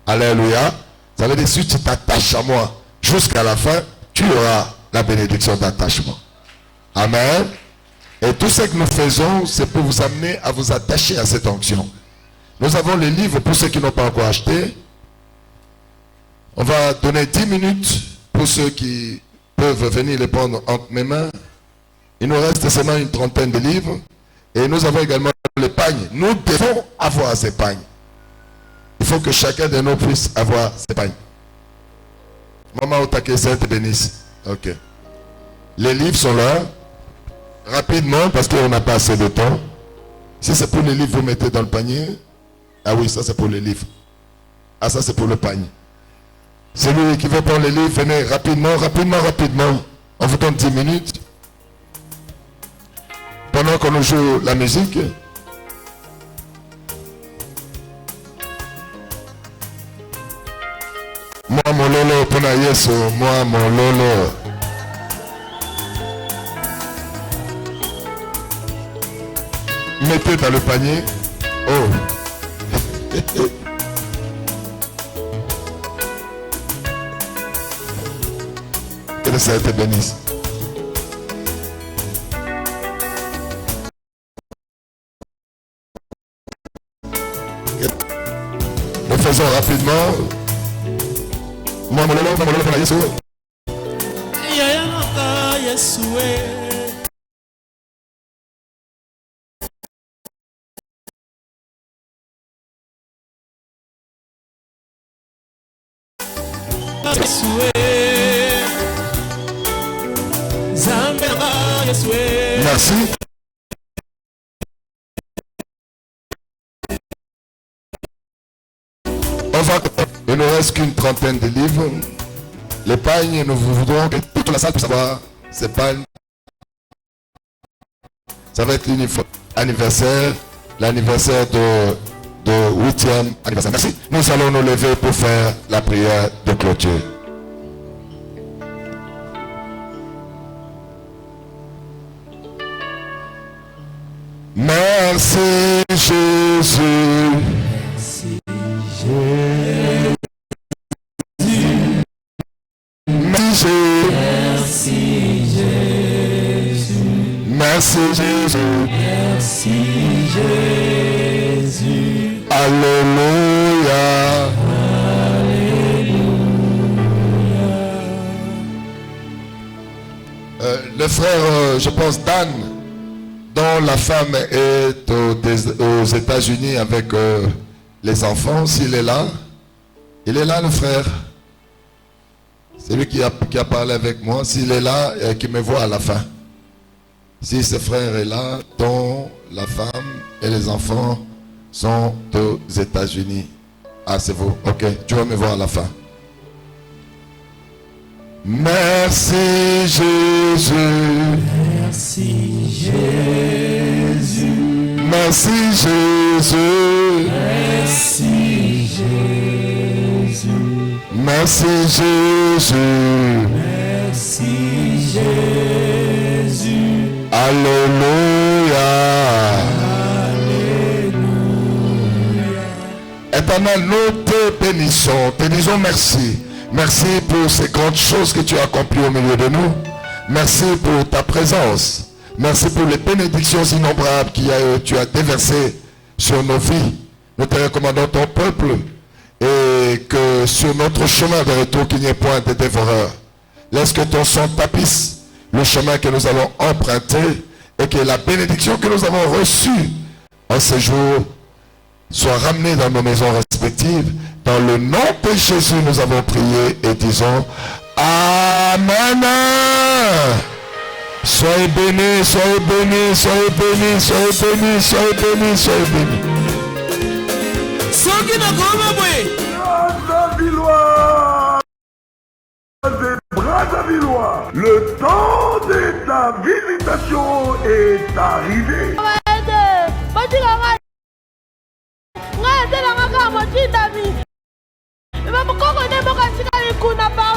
Alléluia. Ça veut dire si tu t'attaches à moi jusqu'à la fin, tu auras la bénédiction d'attachement. Amen. Et tout ce que nous faisons, c'est pour vous amener à vous attacher à cette onction. Nous avons les livres pour ceux qui n'ont pas encore acheté. On va donner 10 minutes pour ceux qui peuvent venir les prendre entre mes mains. Il nous reste seulement une trentaine de livres. Et nous avons également les pagnes. Nous devons avoir ces pagnes. Il faut que chacun de nous puisse avoir ces pagnes. Maman Otake, ça te bénisse. Ok. Les livres sont là. Rapidement, parce qu'on n'a pas assez de temps. Si c'est pour les livres, vous mettez dans le panier. Ah oui, ça c'est pour les livres. Ah, ça c'est pour le panier. Celui qui veut prendre les livres, venez rapidement, rapidement, rapidement. On vous donne 10 minutes. Pendant qu'on nous joue la musique. Moi, mon lolo, pona yeso, moi, mon lolo. Mettez dans le panier. Oh. Que le Seigneur te bénisse. Nous faisons rapidement. Moi, mon lolo, pona yeso. Merci. Il ne reste qu'une trentaine de livres. Les pagnes, nous voudrons que toute la salle puisse avoir ces pagnes. Ça va être l'anniversaire, l'anniversaire de 8e anniversaire. Merci. Nous allons nous lever pour faire la prière de clôture. Merci Jésus. Merci Jésus. Merci Jésus. Merci Jésus. Merci Jésus. Alléluia. Alléluia. Le frère, je pense, Dan, dont la femme est aux États-Unis avec les enfants, s'il est là, il est là le frère. C'est lui qui a parlé avec moi. S'il est là, qui me voit à la fin. Si ce frère est là, dont la femme et les enfants sont aux États-Unis. Ah, c'est vous. Ok, tu vas me voir à la fin. Merci Jésus. Merci Jésus. Merci Jésus. Merci Jésus. Merci Jésus. Merci Jésus. Alléluia. Alléluia. Éternel, nous te bénissons, te disons merci. Merci pour ces grandes choses que tu as accomplies au milieu de nous. Merci pour ta présence. Merci pour les bénédictions innombrables que tu as déversées sur nos vies. Nous te recommandons ton peuple et que sur notre chemin de retour, qu'il n'y ait point de dévoreurs. Laisse que ton sang tapisse le chemin que nous allons emprunter et que la bénédiction que nous avons reçue en ces jours soit ramenée dans nos maisons respectives. Dans le nom de Jésus, nous avons prié et disons Amen. Soyez bénis, soyez bénis, soyez bénis, soyez bénis, soyez bénis, soyez bénis. Brassavillois, le temps de ta visitation est arrivé. Nga